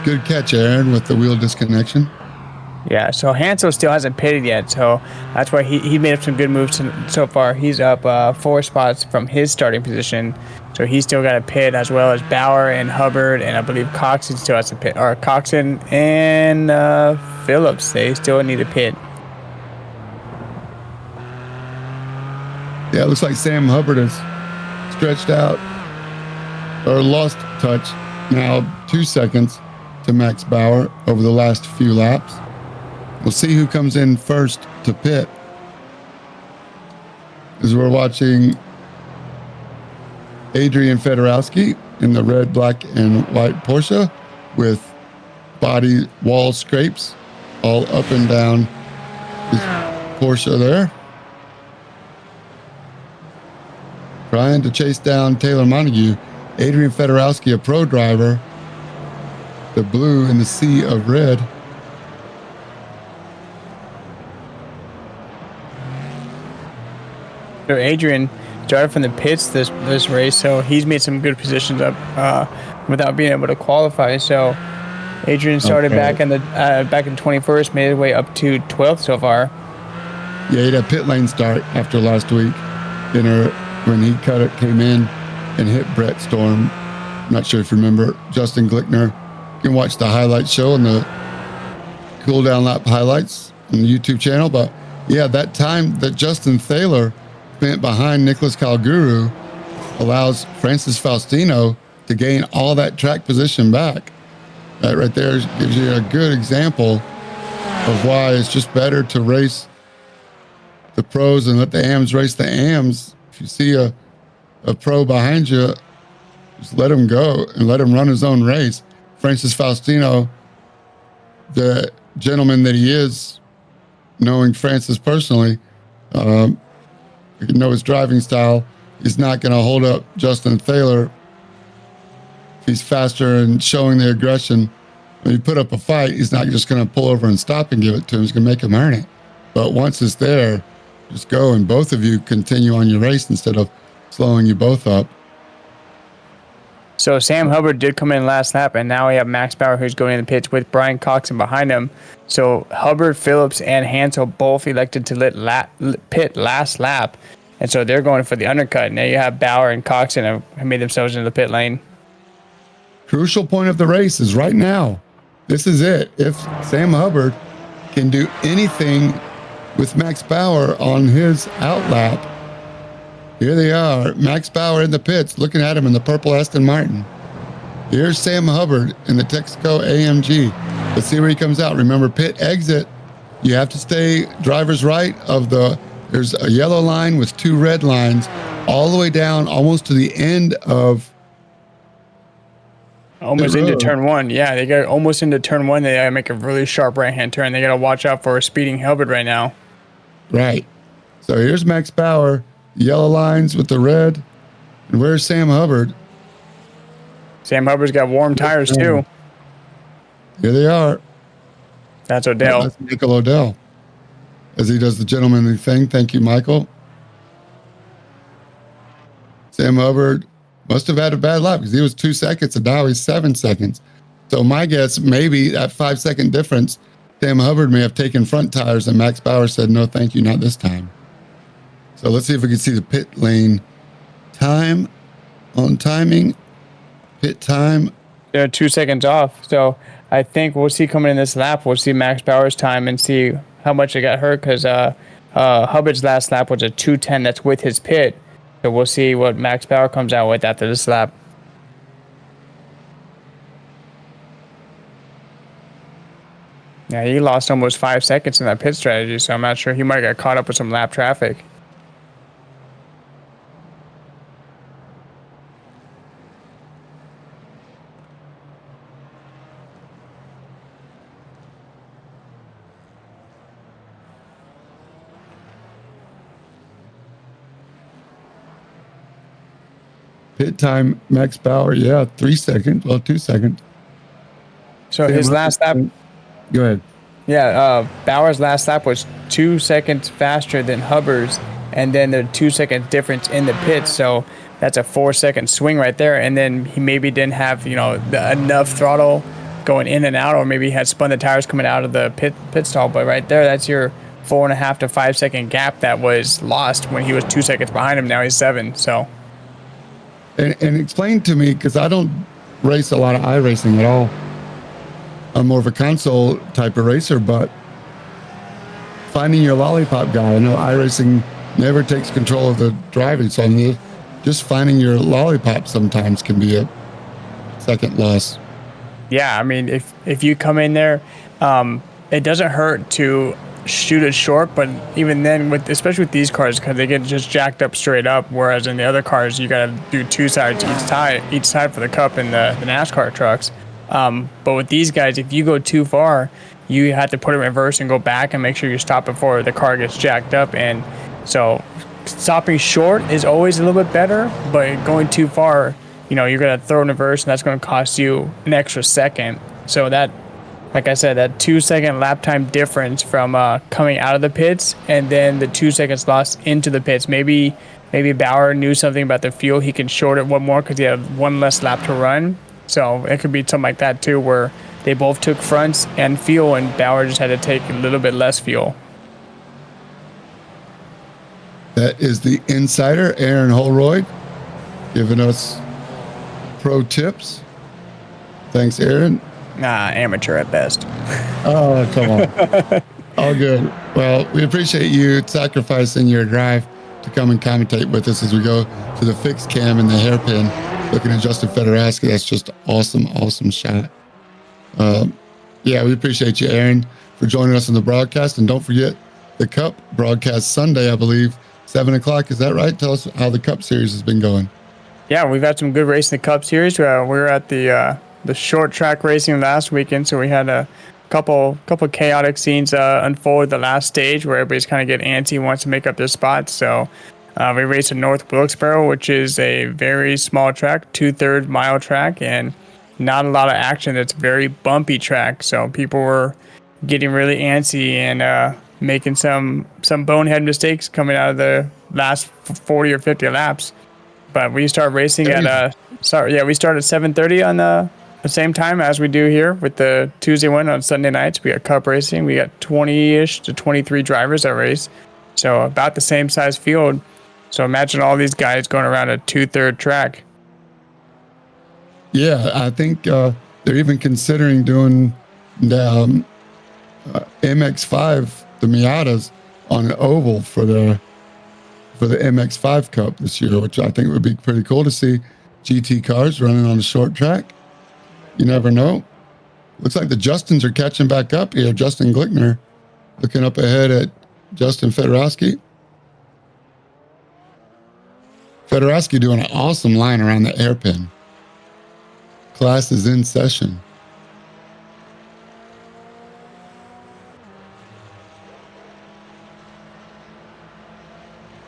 Good catch, Aaron, with the wheel disconnection. Yeah, so Hansel still hasn't pitted yet, so that's why he made up some good moves so far. He's up 4 spots from his starting position, so he's still got a pit, as well as Bauer and Hubbard, and I believe Coxon still has a pit. Or Coxon and Phillips, they still need a pit. Yeah, it looks like Sam Hubbard has stretched out or lost touch now 2 seconds to Max Bauer over the last few laps. We'll see who comes in first to pit, as we're watching Adrian Fedorowski in the red, black, and white Porsche with body wall scrapes all up and down his Porsche there. Trying to chase down Taylor Montague. Adrian Fedorowski, a pro driver. The blue in the sea of red. So Adrian started from the pits this race, so he's made some good positions up without being able to qualify. So Adrian started back in 21st, made his way up to 12th so far. Yeah, he had a pit lane start after last week. When he came in and hit Brett Storm. I'm not sure if you remember Justin Glickner. You can watch the highlight show and the cool down lap highlights on the YouTube channel. But yeah, that time that Justin Thaler spent behind Nicholas Calguru allows Francis Faustino to gain all that track position back. That right there gives you a good example of why it's just better to race the pros and let the AMs race the AMs. If you see a pro behind you, just let him go and let him run his own race. Francis Faustino, the gentleman that he is, knowing Francis personally, you know his driving style. He's not going to hold up Justin Thaler. He's faster and showing the aggression. When you put up a fight, he's not just going to pull over and stop and give it to him. He's going to make him earn it. But once it's there, just go and both of you continue on your race instead of slowing you both up. So Sam Hubbard did come in last lap, and now we have Max Bauer who's going in the pits with Brian Coxon behind him. So Hubbard, Phillips, and Hansel both elected to pit last lap, and so they're going for the undercut. Now you have Bauer and Coxon have made themselves into the pit lane. Crucial point of the race is right now. This is it. If Sam Hubbard can do anything with Max Bauer on his outlap, here they are. Max Bauer in the pits, looking at him in the purple Aston Martin. Here's Sam Hubbard in the Texaco AMG. Let's see where he comes out. Remember, pit exit, you have to stay driver's right of there's a yellow line with two red lines all the way down almost to the end of almost into turn one. Yeah, they got almost into turn one. They gotta make a really sharp right-hand turn. They gotta watch out for a speeding Hubbard right now. Right. So here's Max Bauer. Yellow lines with the red. And where's Sam Hubbard? Sam Hubbard's got warm tires too. Here they are. That's Odell. That's Michael Odell. As he does the gentlemanly thing. Thank you, Michael. Sam Hubbard must have had a bad lap because he was 2 seconds and now he's 7 seconds. So my guess, maybe that 5 second difference, Sam Hubbard may have taken front tires and Max Bauer said, no, thank you, not this time. So let's see if we can see the pit lane time on timing. Pit time. They're 2 seconds off. So I think we'll see coming in this lap, we'll see Max Bauer's time and see how much it got hurt because Hubbard's last lap was a 2:10. That's with his pit. So we'll see what Max Bauer comes out with after this lap. Yeah, he lost almost 5 seconds in that pit strategy, so I'm not sure. He might have got caught up with some lap traffic. Pit time, Max Bauer, 3 seconds. Well, 2 seconds. So his last lap. Go ahead. Yeah, Bauer's last lap was 2 seconds faster than Hubbard's, and then the 2 second difference in the pits. So that's a 4 second swing right there. And then he maybe didn't have enough throttle going in and out, or maybe he had spun the tires coming out of the pit stall. But right there, that's your 4.5 to 5 second gap that was lost when he was 2 seconds behind him. Now he's 7. So. And explain to me, because I don't race a lot of iRacing at all. I'm more of a console type of racer, but finding your lollipop guy. I know iRacing never takes control of the driving, so just finding your lollipop sometimes can be a second loss. Yeah, I mean, if you come in there, it doesn't hurt to shoot it short, but even then, especially with these cars, because they get just jacked up straight up, whereas in the other cars, you got to do 2 sides each side for the Cup and the NASCAR trucks. But with these guys, if you go too far, you have to put it in reverse and go back and make sure you stop before the car gets jacked up. And so stopping short is always a little bit better, but going too far, you're going to throw in reverse, and that's going to cost you an extra second. So that, like I said, that 2 second lap time difference from coming out of the pits and then the 2 seconds lost into the pits. Maybe maybe Bauer knew something about the fuel. He can short it one more because he had one less lap to run. So it could be something like that too, where they both took fronts and fuel, and Bauer just had to take a little bit less fuel. That is the insider, Aaron Holroyd, giving us pro tips. Thanks, Aaron. Amateur at best. Oh, come on. All good. Well, we appreciate you sacrificing your drive to come and commentate with us as we go to the fixed cam and the hairpin, looking at Justin Fedorowski. That's just awesome, awesome shot. Yeah, we appreciate you, Aaron, for joining us on the broadcast. And don't forget the Cup broadcast Sunday, I believe, 7 o'clock. Is that right? Tell us how the Cup series has been going. Yeah, we've had some good racing in the Cup series. We were at the short track racing last weekend, so we had a couple chaotic scenes unfold the last stage where everybody's kind of getting antsy, wants to make up their spots. So we raced at North Wilkesboro, which is a very small track, 2/3 mile track, and not a lot of action. It's a very bumpy track, so people were getting really antsy and making some bonehead mistakes coming out of the last 40 or 50 laps. But we start racing at we start at 7:30 on the same time as we do here with the Tuesday one on Sunday nights. We got Cup racing. We got 20-ish to 23 drivers that race, so about the same size field. So imagine all these guys going around a 2/3 track. Yeah, I think they're even considering doing the MX5, the Miatas, on an oval for the MX5 Cup this year, which I think would be pretty cool to see GT cars running on a short track. You never know. Looks like the Justins are catching back up here. Justin Glickner looking up ahead at Justin Fedorowski. Fedorowski doing an awesome line around the hairpin. Class is in session.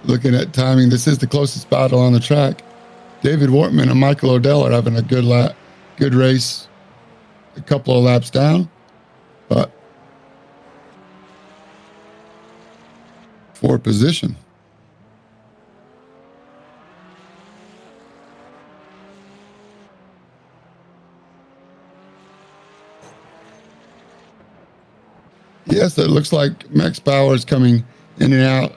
Looking at timing, this is the closest battle on the track. David Wortman and Michael Odell are having a good race, a couple of laps down, but for position. Yes, it looks like Max Bauer is coming in and out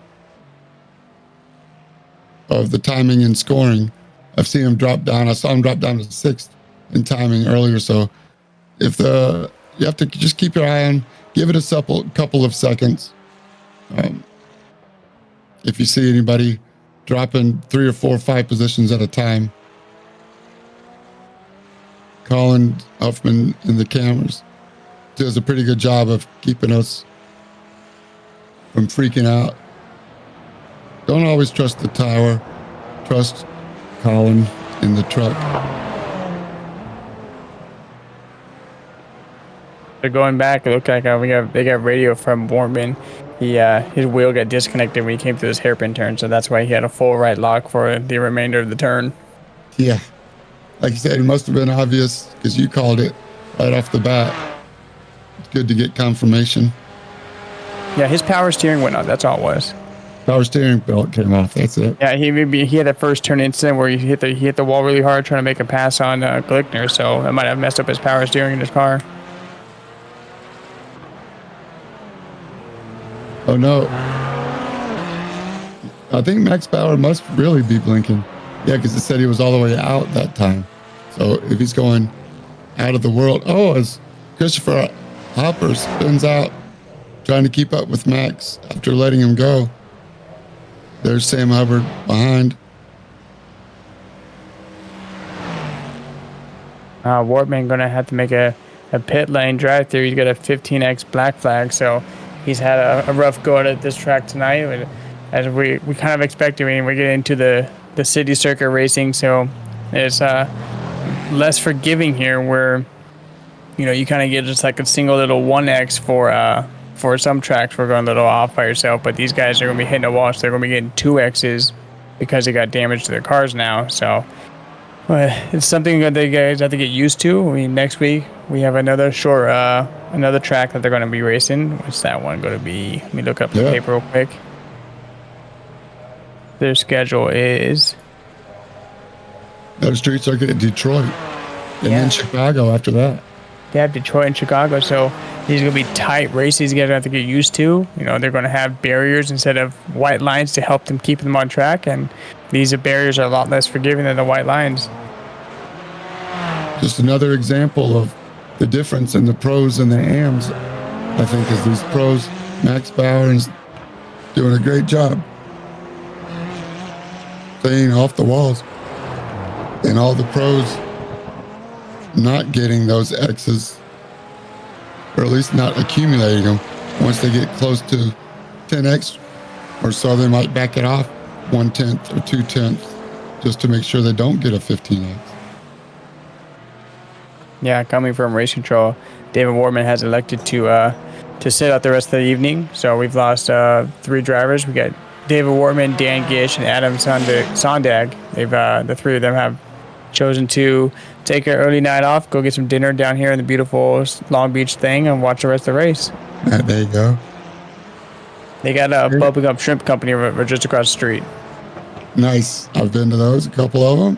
of the timing and scoring. I've seen him drop down. I saw him drop down to 6th in timing earlier. So if you have to just keep your eye on, give it a couple of seconds. If you see anybody dropping 3 or 4 or 5 positions at a time, Colin Huffman in the cameras does a pretty good job of keeping us from freaking out. Don't always trust the tower. Trust Colin in the truck. They're going back. It looked like they got radio from Wortman. His wheel got disconnected when he came through this hairpin turn, so that's why he had a full right lock for the remainder of the turn. Yeah, like you said, it must have been obvious because you called it right off the bat. It's good to get confirmation. Yeah, his power steering went out. That's all it was. Power steering belt came off. That's it. Yeah, he had that first turn incident where he hit the wall really hard trying to make a pass on Glickner, so it might have messed up his power steering in his car. Oh no! I think Max Bauer must really be blinking. Yeah, because it said he was all the way out that time. So if he's going out of the world, as Christopher Hopper spins out, trying to keep up with Max after letting him go. There's Sam Hubbard behind. Wortman going to have to make a pit lane drive through. He's got a 15X black flag, so he's had a rough go at this track tonight. As we kind of expected, we get into the city circuit racing, so it's less forgiving here where, you kind of get just like a single little 1X for some tracks. We're going a little off by yourself, but these guys are going to be hitting a wall, so they're going to be getting 2Xs because they got damage to their cars now. So it's something that the guys have to get used to. I mean, next week we have another track that they're going to be racing. What's that one going to be? Let me look up the paper real quick. their schedule is. That street circuit at Detroit, and Yeah. then Chicago after that. They have Detroit and Chicago, so these are going to be tight races you guys have to get used to. You know, they're going to have barriers instead of white lines to help them keep them on track, and these barriers are a lot less forgiving than the white lines. Just another example of the difference in the pros and the AMs, I think, is these pros. Max Bauer is doing a great job staying off the walls, and all the pros not getting those X's, or at least not accumulating them. Once they get close to 10X or so, they might back it off 1/10 or 2/10 just to make sure they don't get a 15X. Yeah, coming from race control, David Warman has elected to sit out the rest of the evening. So we've lost 3 drivers. We got David Warman, Dan Gish, and Adam Sondag. They've the 3 of them have chosen to take an early night off, go get some dinner down here in the beautiful Long Beach thing, and watch the rest of the race. There you go. They got a Bubblegum Shrimp Company just across the street. Nice. I've been to those, a couple of them.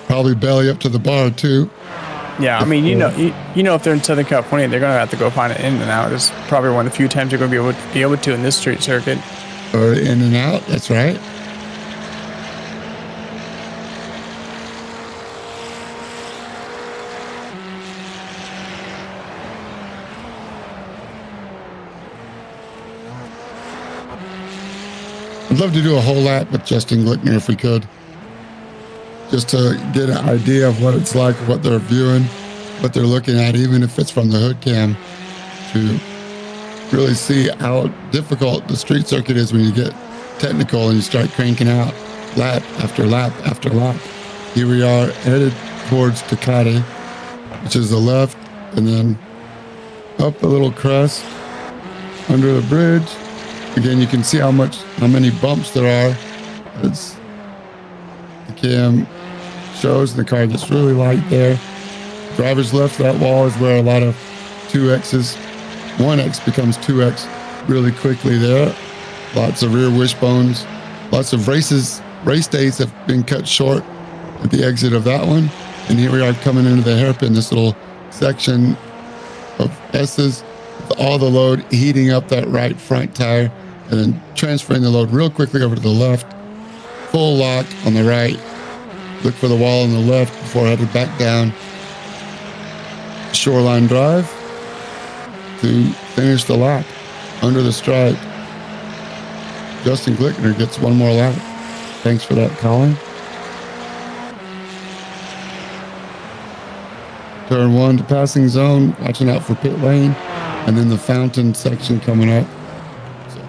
Probably belly up to the bar too. Yeah, I mean, you know, if they're in Southern California, they're gonna have to go find an In-N-Out. It's probably one of the few times they're gonna be able to in this street circuit. Or In-N-Out. That's right. I'd love to do a whole lap with Justin Glickner if we could, just to get an idea of what it's like, what they're viewing, what they're looking at, even if it's from the hood cam, to really see how difficult the street circuit is when you get technical and you start cranking out lap after lap after lap. Here we are headed towards Tecate, which is the left, and then up a little crest under the bridge. Again, you can see how many bumps there are as the cam shows. The car gets really light there. Driver's left, that wall is where a lot of 2Xs, 1X becomes 2X really quickly there. Lots of rear wishbones. Lots of race days have been cut short at the exit of that one. And here we are coming into the hairpin, this little section of S's, with all the load heating up that right front tire, and then transferring the load real quickly over to the left. Full lock on the right. Look for the wall on the left before headed back down Shoreline Drive to finish the lap under the stripe. Justin Glickner gets one more lap. Thanks for that, Colin. Turn 1 to passing zone, watching out for pit lane, and then the fountain section coming up. So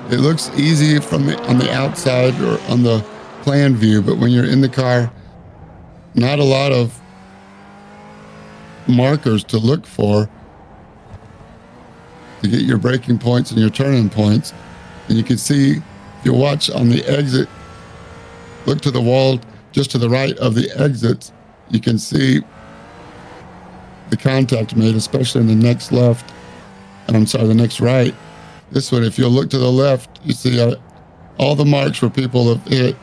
it looks easy on the outside or on the plan view, but when you're in the car, not a lot of markers to look for to get your braking points and your turning points. And you can see, if you watch on the exit, look to the wall just to the right of the exits, you can see the contact made, especially in the next left. The next right. This one, if you'll look to the left, you see all the marks where people have hit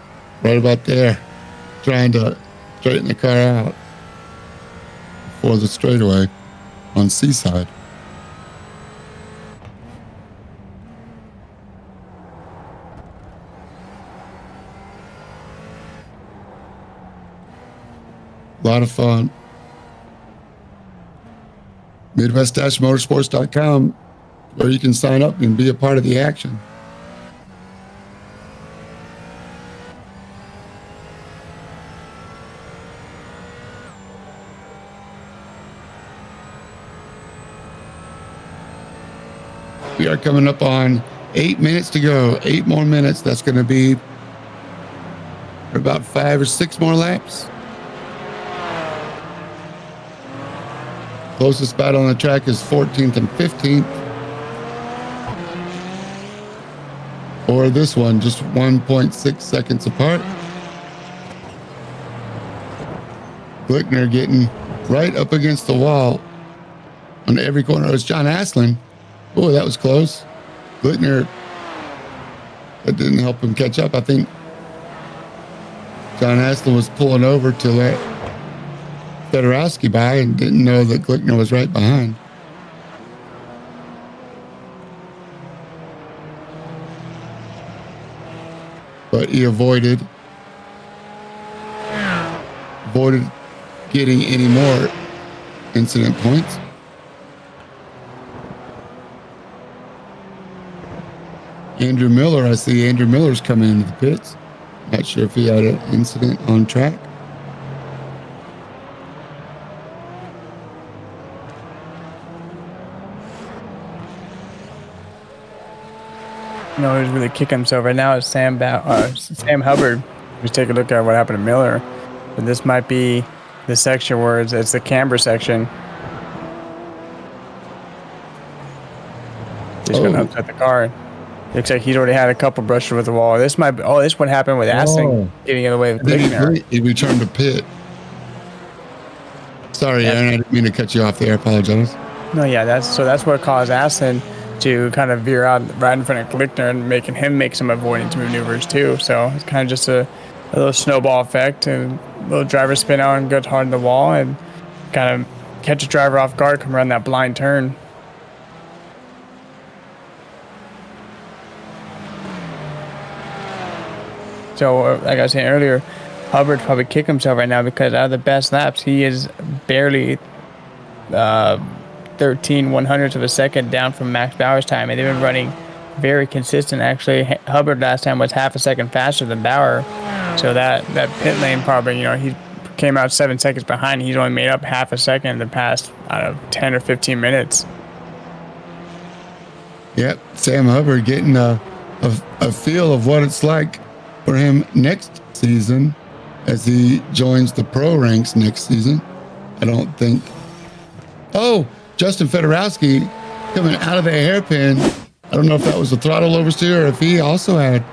right about there, trying to straighten the car out for the straightaway on Seaside. A lot of fun. Midwest-motorsports.com, where you can sign up and be a part of the action. We are coming up on 8 minutes to go. 8 more minutes. That's going to be about 5 or 6 more laps. Closest spot on the track is 14th and 15th. Or this one, just 1.6 seconds apart. Glickner getting right up against the wall on every corner. It's John Aslan. Oh, that was close. Glickner, that didn't help him catch up. I think John Aston was pulling over to let Fedorowski by and didn't know that Glickner was right behind. But he avoided getting any more incident points. Andrew Miller, I see Andrew Miller's coming into the pits. Not sure if he had an incident on track. You know, who's really kicking himself right now is Sam Hubbard. Just take a look at what happened to Miller. But this might be the section where it's the camber section. He's going to upset the car. Looks like he's already had a couple brushes with the wall. This might be, this is what happened with Aston getting in the way of Glickner. He returned to pit. Sorry, Aaron, I didn't mean to cut you off there. I apologize. No, yeah, that's what caused Aston to kind of veer out right in front of Glickner and making him make some avoidance maneuvers too. So it's kind of just a little snowball effect, and a little driver spin out and go hard in the wall and kind of catch a driver off guard, come around that blind turn. So, like I was saying earlier, Hubbard's probably kicked himself right now because out of the best laps, he is barely 13/100ths of a second down from Max Bauer's time, and they've been running very consistent. Actually, Hubbard last time was half a second faster than Bauer, so that pit lane probably, he came out 7 seconds behind. He's only made up half a second in the past, I don't know, 10 or 15 minutes. Yep, Sam Hubbard getting a feel of what it's like for him next season as he joins the pro ranks next season. I don't think. Oh, Justin Fedorowski coming out of the hairpin. I don't know if that was a throttle oversteer or if he also had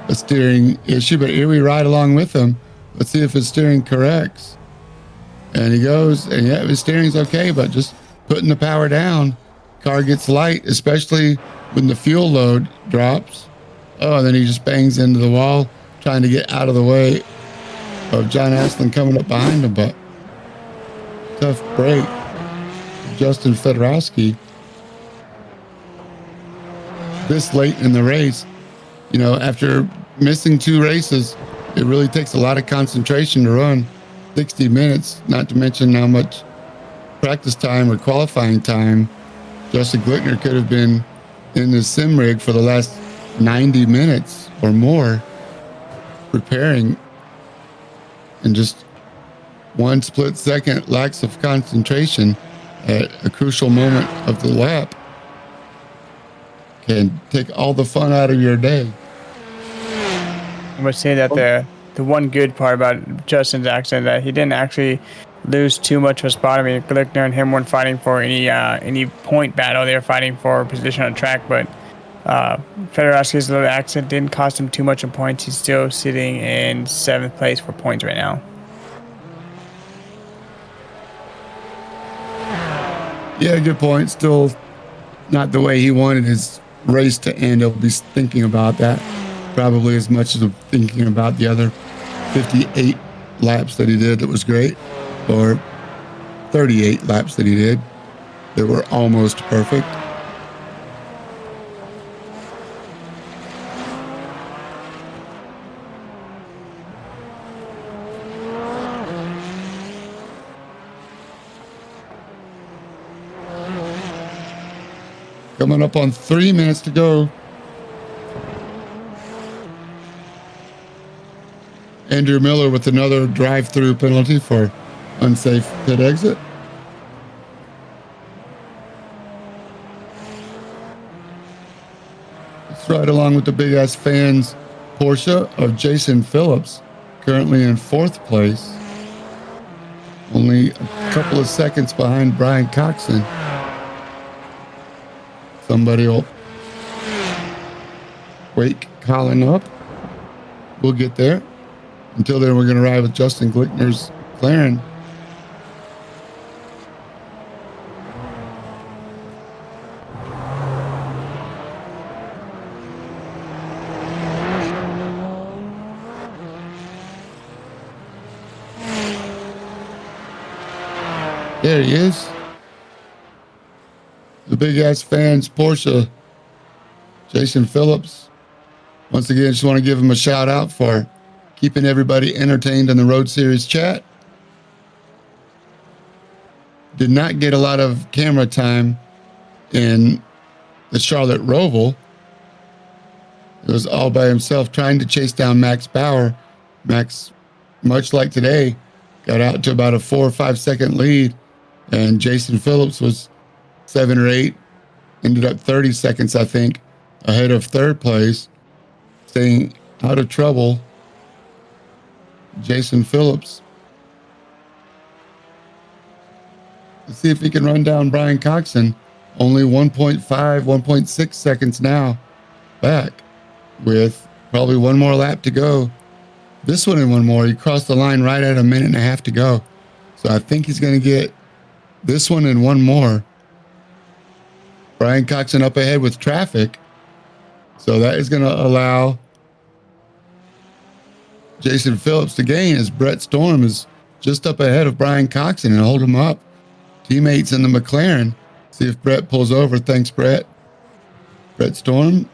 a steering issue, but here we ride along with him. Let's see if his steering corrects. And he goes, and yeah, his steering's okay, but just putting the power down, car gets light, especially when the fuel load drops. Oh, and then he just bangs into the wall, trying to get out of the way of John Aston coming up behind him, but tough break. Justin Fedorowski this late in the race, after missing 2 races, it really takes a lot of concentration to run 60 minutes, not to mention how much practice time or qualifying time Justin Glickner could have been in the sim rig for the last 90 minutes or more preparing, and just 1 split second lacks of concentration at a crucial moment of the lap can take all the fun out of your day. I would say that the one good part about Justin's accident that he didn't actually lose too much of a spot. I mean, Glickner and him weren't fighting for any point battle. They were fighting for position on track, but Fedorowski's little accident didn't cost him too much in points. He's still sitting in 7th place for points right now. Yeah, good point. Still not the way he wanted his race to end. He'll be thinking about that probably as much as thinking about the other 58 laps that he did. That was great. Or 38 laps that he did that were almost perfect. Coming up on 3 minutes to go. Andrew Miller with another drive-through penalty for unsafe pit exit. It's right along with the Big Ass Fans Porsche of Jason Phillips, currently in 4th place. Only a couple of seconds behind Brian Coxon. Somebody will wake Colin up. We'll get there. Until then, we're going to ride with Justin Glickner's McLaren. There he is. The big ass fans, Porsche, Jason Phillips. Once again, just want to give him a shout out for keeping everybody entertained in the Road Series chat. Did not get a lot of camera time in the Charlotte Roval. It was all by himself trying to chase down Max Bauer. Max, much like today, got out to about a 4 or 5 second lead, and Jason Phillips was 7 or 8, ended up 30 seconds, I think, ahead of third place, staying out of trouble. Jason Phillips. Let's see if he can run down Brian Coxon. Only 1.5, 1.6 seconds now back, with probably one more lap to go. This one and one more. He crossed the line right at a minute and a half to go. So I think he's going to get this one and one more. Brian Coxon up ahead with traffic. So that is going to allow Jason Phillips to gain, as Brett Storm is just up ahead of Brian Coxon and hold him up. Teammates in the McLaren. See if Brett pulls over. Thanks, Brett. Brett Storm.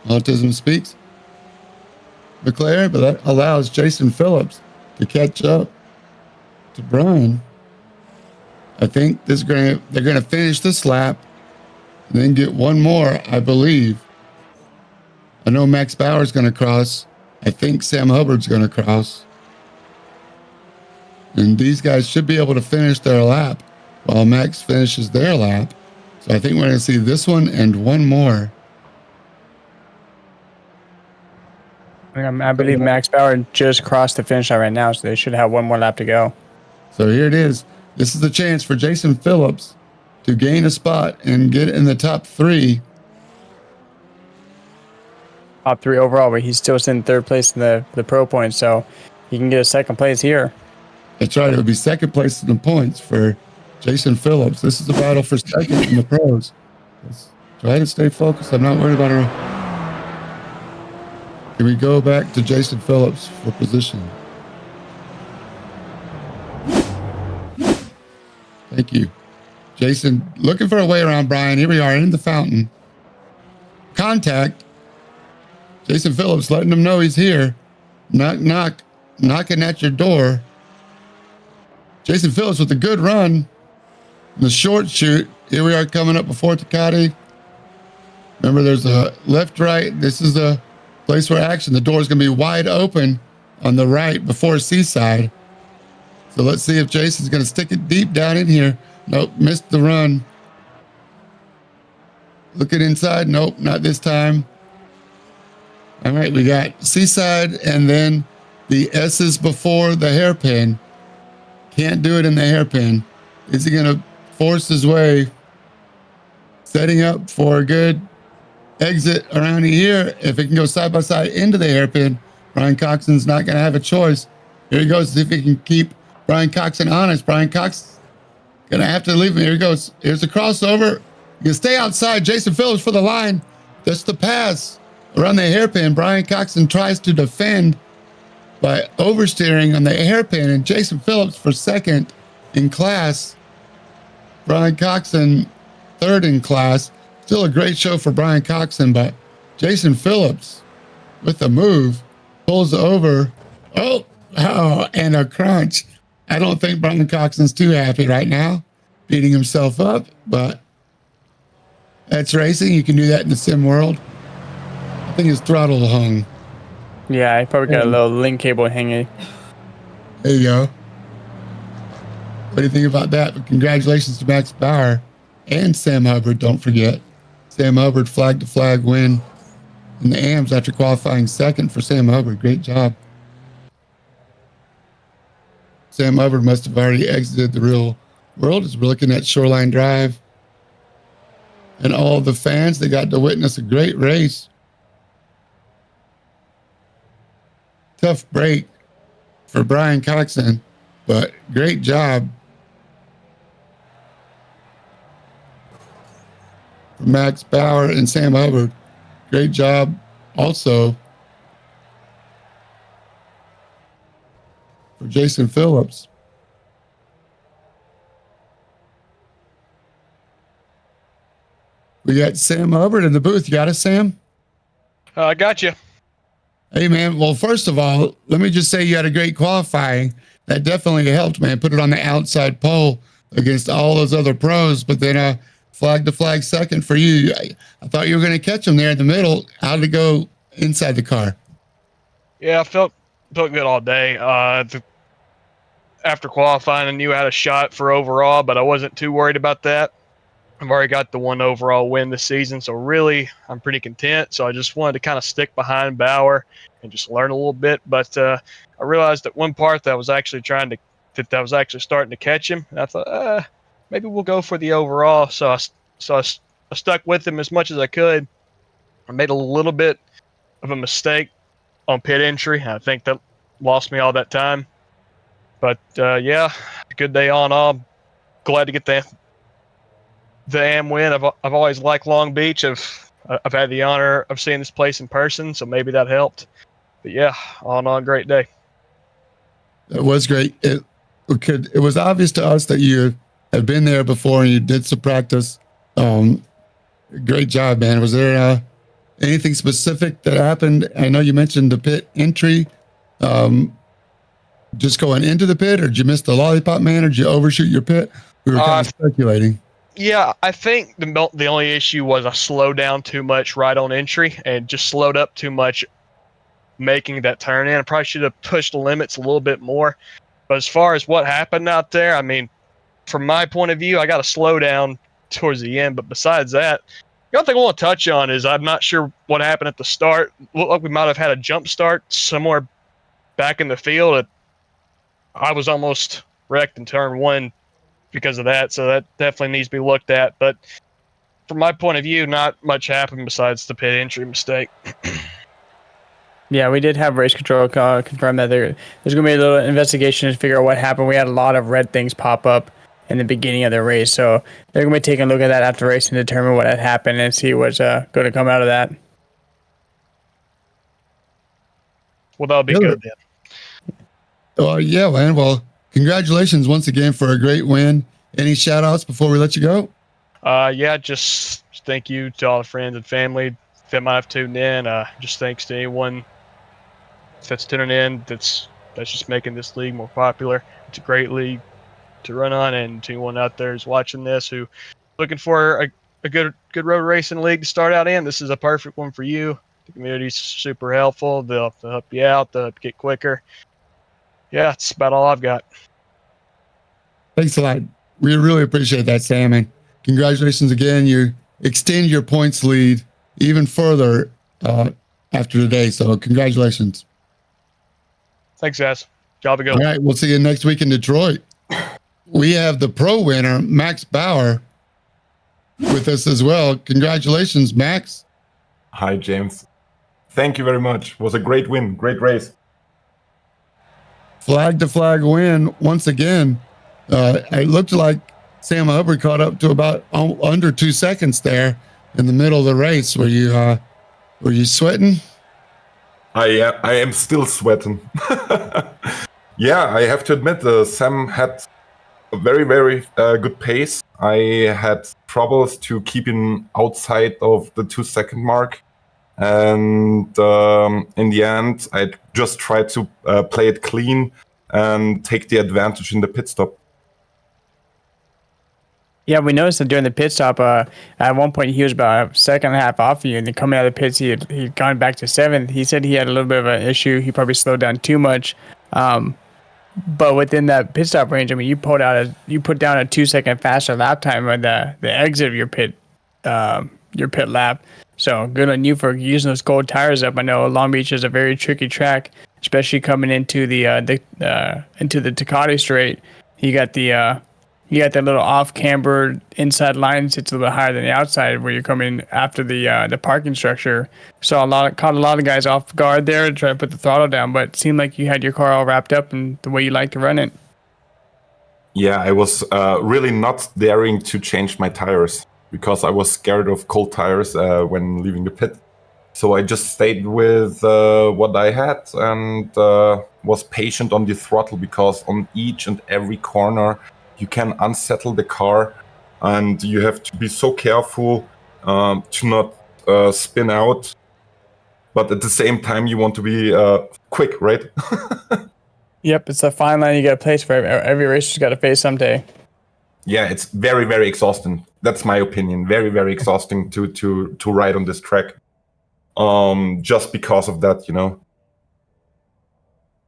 Autism speaks. McLaren, but that allows Jason Phillips to catch up to Brian. I think they're going to finish this lap and then get one more, I believe. I know Max Bauer's going to cross. I think Sam Hubbard's going to cross. And these guys should be able to finish their lap while Max finishes their lap. So I think we're going to see this one and one more. I believe Max Bauer just crossed the finish line right now, so they should have one more lap to go. So here it is. This is the chance for Jason Phillips to gain a spot and get in the top 3. Top 3 overall, but he's still in third place in the pro points, so he can get a second place here. That's right. It would be second place in the points for Jason Phillips. This is a battle for second in the pros. Let's try to stay focused. I'm not worried about her. Can we go back to Jason Phillips for position? Thank you. Jason, looking for a way around Brian. Here we are in the fountain. Contact. Jason Phillips letting him know he's here. Knock, knock, knocking at your door. Jason Phillips with a good run. In the short chute. Here we are coming up before Takati. Remember, there's a left, right. This is the place for action. The door is going to be wide open on the right before Seaside. So let's see if Jason's going to stick it deep down in here. Nope, missed the run. Looking inside. Nope, not this time. All right, we got Seaside and then the S's before the hairpin. Can't do it in the hairpin. Is he going to force his way? Setting up for a good exit around here. If it can go side by side into the hairpin, Brian Coxon's not going to have a choice. Here he goes. See if he can keep Brian Coxon honest. Brian Coxon's going to have to leave him. Here he goes. Here's the crossover. You can stay outside. Jason Phillips for the line. That's the pass around the hairpin. Brian Coxon tries to defend by oversteering on the hairpin, and Jason Phillips for second in class. Brian Coxon third in class. Still a great show for Brian Coxon, but Jason Phillips with the move pulls over. Oh, and a crunch. I don't think Brian Coxon's too happy right now, beating himself up, but that's racing. You can do that in the sim world. I think his throttle hung. Yeah, I probably got a little link cable hanging. There you go. What do you think about that? But congratulations to Max Bauer and Sam Hubbard. Don't forget. Sam Hubbard flag to flag win in the AMs after qualifying second for Sam Hubbard. Great job. Sam Hubbard must have already exited the real world as we're looking at Shoreline Drive. And all the fans, they got to witness a great race. Tough break for Brian Coxon, but great job for Max Bauer and Sam Hubbard. Great job also for Jason Phillips. We got Sam Hubbard in the booth. You got us, Sam? I got you. Hey, man. Well, first of all, let me just say you had a great qualifying. That definitely helped, man. Put it on the outside pole against all those other pros. But then flag to flag second for you. I thought you were going to catch him there in the middle. How did it go inside the car? Yeah, I felt good all day. After qualifying, I knew I had a shot for overall, but I wasn't too worried about that. I've already got the one overall win this season, so really I'm pretty content. So I just wanted to kind of stick behind Bauer and just learn a little bit. But I realized at one part that I was actually starting to catch him, and I thought maybe we'll go for the overall. So I stuck with him as much as I could. I made a little bit of a mistake on pit entry. I think that lost me all that time. But yeah, good day on all. Glad to get the AM win. I've always liked Long Beach. I've had the honor of seeing this place in person, so maybe that helped. But yeah, all in all, great day. It was great. It was obvious to us that you had been there before and you did some practice. Great job, man. Was there anything specific that happened? I know you mentioned the pit entry. Just going into the pit, or did you miss the lollipop man, or did you overshoot your pit? We were kind of speculating. Yeah, I think the only issue was I slowed down too much right on entry and just slowed up too much making that turn in. I probably should have pushed the limits a little bit more. But as far as what happened out there, I mean, from my point of view, I got to slow down towards the end. But besides that, the only thing I want to touch on is I'm not sure what happened at the start. Looked like we might have had a jump start somewhere back in the field. I was almost wrecked in turn one because of that, so that definitely needs to be looked at. But from my point of view, not much happened besides the pit entry mistake. Yeah, we did have race control confirm that there's going to be a little investigation to figure out what happened. We had a lot of red things pop up in the beginning of the race, so they're going to be taking a look at that after race and determine what had happened and see what's going to come out of that. Well, that'll be good then. Oh, yeah, man. Well, congratulations once again for a great win. Any shout outs before we let you go? Yeah, just thank you to all the friends and family that might have tuned in. Just thanks to anyone that's tuning in that's just making this league more popular. It's a great league to run on, and to anyone out there who's watching this who looking for a good road racing league to start out in, this is a perfect one for you. The community's super helpful. They'll help you out. They'll get quicker. Yeah, that's about all I've got. Thanks a lot. We really appreciate that, Sam. And congratulations again. You extend your points lead even further after today. So congratulations. Thanks, guys. Y'all have a good one. All right. We'll see you next week in Detroit. We have the pro winner, Max Bauer, with us as well. Congratulations, Max. Hi, James. Thank you very much. It was a great win. Great race. Flag to flag win once again. It looked like Sam Hubbard caught up to about under 2 seconds there in the middle of the race. Were you sweating? I am still sweating. Yeah, I have to admit, Sam had a very, very good pace. I had troubles to keep him outside of the 2 second mark. And in the end, I just tried to play it clean and take the advantage in the pit stop. Yeah, we noticed that during the pit stop, at one point he was about a second and a half off you, and then coming out of the pits, he'd gone back to seventh. He said he had a little bit of an issue. He probably slowed down too much. But within that pit stop range, I mean, you put down a 2 second faster lap time at the exit of your pit lap. So good on you for using those gold tires up. I know Long Beach is a very tricky track, especially coming into the Tecate straight. You got that little off camber inside line sits a little bit higher than the outside where you're coming after the parking structure. So caught a lot of guys off guard there to try to put the throttle down, but it seemed like you had your car all wrapped up in the way you like to run it. Yeah, I was really not daring to change my tires because I was scared of cold tires when leaving the pit. So I just stayed with what I had and was patient on the throttle because on each and every corner you can unsettle the car and you have to be so careful to not spin out, but at the same time you want to be quick, right? Yep, it's a fine line you got to place for every racer's got to face someday. Yeah, it's very, very exhausting. That's my opinion. Very, very exhausting to ride on this track. Just because of that, you know.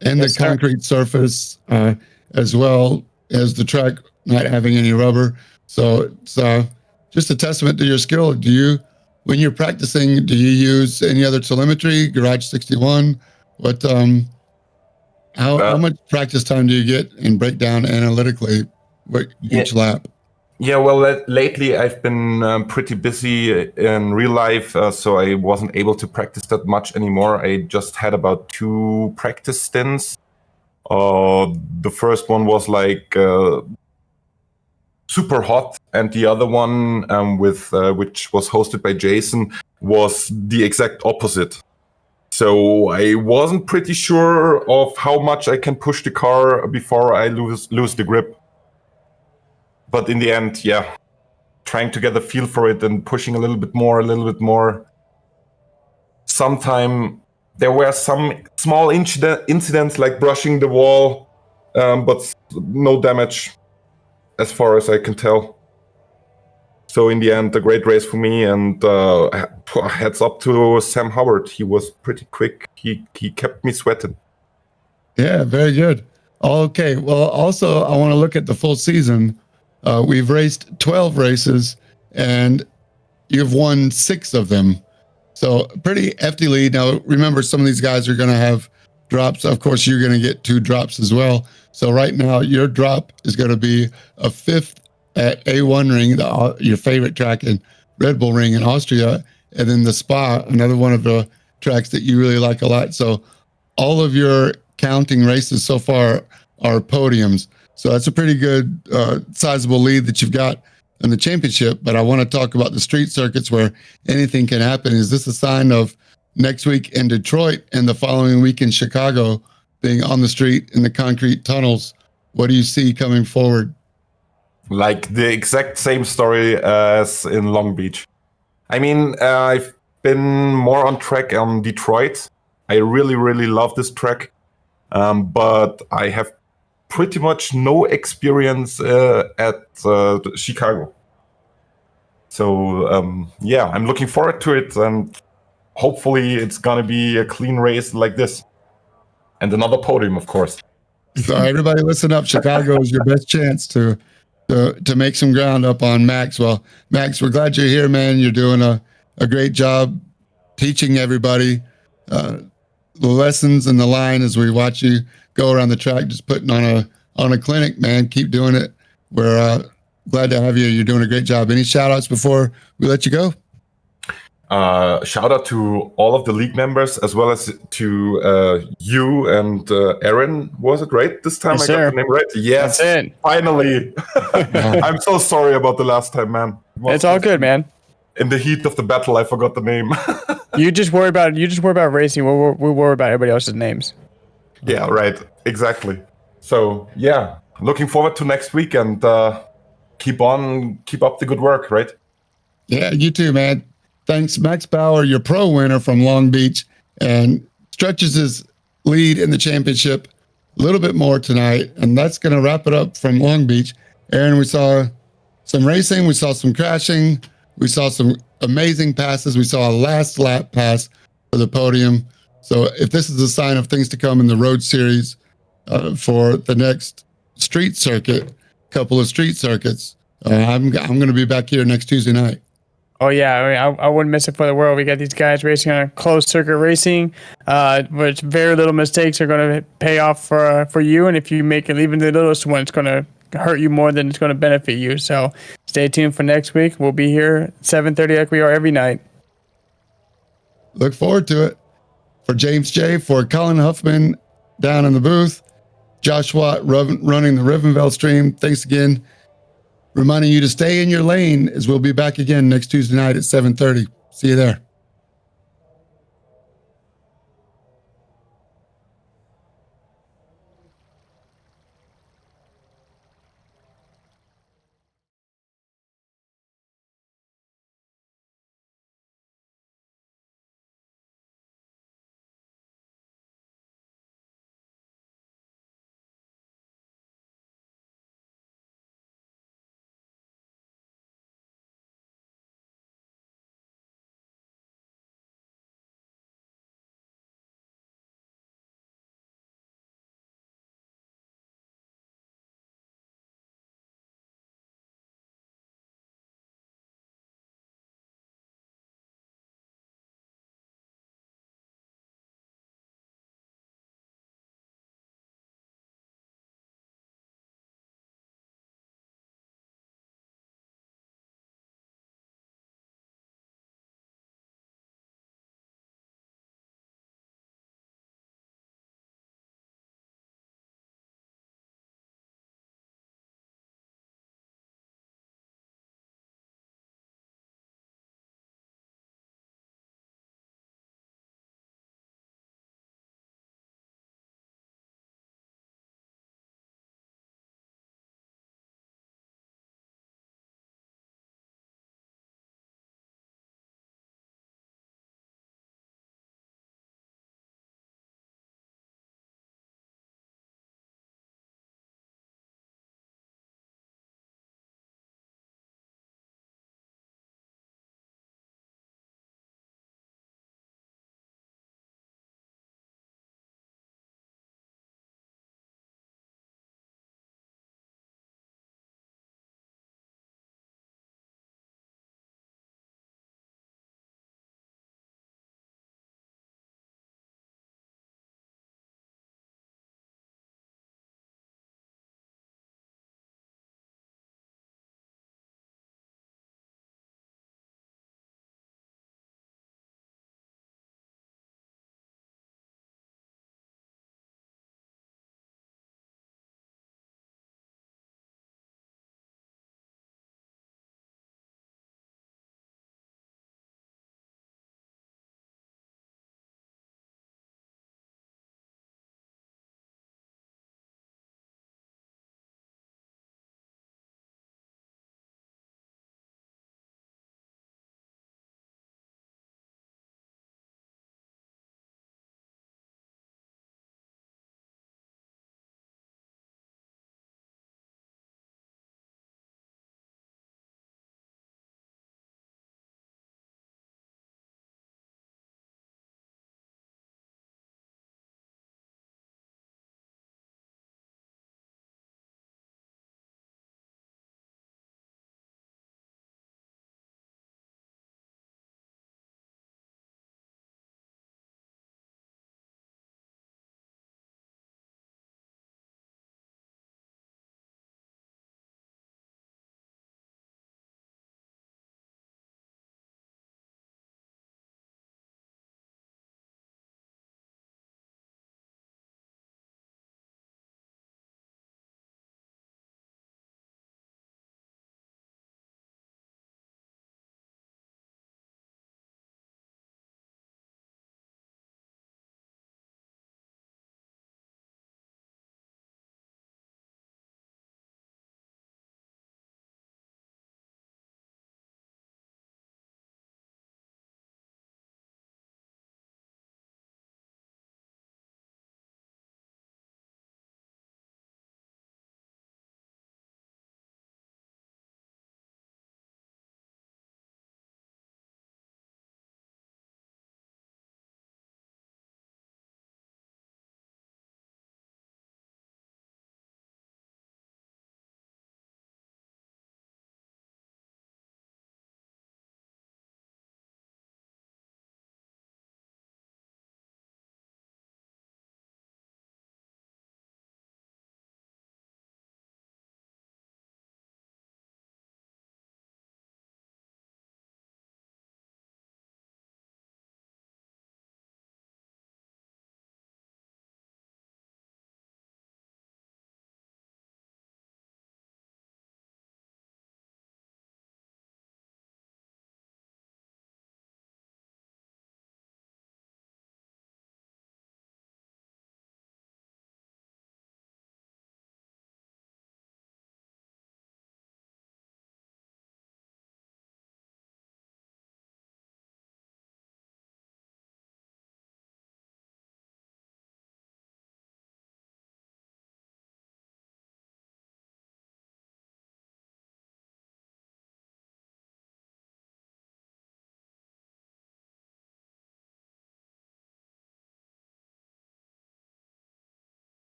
And Yes, the sir. concrete surface, as well as the track not having any rubber. So it's just a testament to your skill. When you're practicing, do you use any other telemetry, Garage 61? What, how much practice time do you get and break down analytically each lap? Yeah, well, lately I've been pretty busy in real life, so I wasn't able to practice that much anymore. I just had about 2 practice stints. The first one was like super hot, and the other one, which was hosted by Jason, was the exact opposite. So I wasn't pretty sure of how much I can push the car before I lose the grip. But in the end, yeah, trying to get a feel for it and pushing a little bit more. Sometime there were some small incidents like brushing the wall, but no damage as far as I can tell. So in the end, a great race for me, and heads up to Sam Howard. He was pretty quick. He kept me sweating. Yeah, very good. Okay, well, also I want to look at the full season. We've raced 12 races, and you've won 6 of them. So pretty hefty lead. Now, remember, some of these guys are going to have drops. Of course, you're going to get 2 drops as well. So right now, your drop is going to be a 5th at A1 Ring, your favorite track, in Red Bull Ring in Austria, and then the Spa, another one of the tracks that you really like a lot. So all of your counting races so far are podiums. So that's a pretty good, sizable lead that you've got in the championship. But I want to talk about the street circuits where anything can happen. Is this a sign of next week in Detroit and the following week in Chicago being on the street in the concrete tunnels? What do you see coming forward? Like the exact same story as in Long Beach. I mean, I've been more on track on Detroit. I really, really love this track. But I have pretty much no experience at Chicago. So, yeah, I'm looking forward to it. And hopefully it's going to be a clean race like this. And another podium, of course. So everybody listen up. Chicago is your best chance to make some ground up on Max. Well, Max, we're glad you're here, man. You're doing a great job teaching everybody the lessons and the line as we watch you go around the track, just putting on a clinic, man. Keep doing it. We're glad to have you. You're doing a great job. Any shout outs before we let you go? Shout out to all of the league members, as well as to you and Aaron. Was it right this time? Yes, I got sir. the name right. Yes, That's it. finally. I'm so sorry about the last time, man. It's all good, man. In the heat of the battle, I forgot the name. You just worry about racing. We worry about everybody else's names. Yeah, right. Exactly. So yeah, looking forward to next week, and keep up the good work, right? Yeah, you too, man. Thanks, Max Bauer, your pro winner from Long Beach, and stretches his lead in the championship a little bit more tonight. And that's going to wrap it up from Long Beach. Aaron, we saw some racing, we saw some crashing, we saw some amazing passes, we saw a last lap pass for the podium. So if this is a sign of things to come in the road series for the next street circuit, couple of street circuits, I'm going to be back here next Tuesday night. Oh yeah, I mean, I wouldn't miss it for the world. We got these guys racing on a closed circuit racing, which very little mistakes are going to pay off for you. And if you make it even the littlest one, it's going to hurt you more than it's going to benefit you. So stay tuned for next week. We'll be here at 7:30 like we are every night. Look forward to it. For James J, for Colin Huffman down in the booth, Josh Watt running the Rivenville stream. Thanks again. Reminding you to stay in your lane, as we'll be back again next Tuesday night at 7:30. See you there.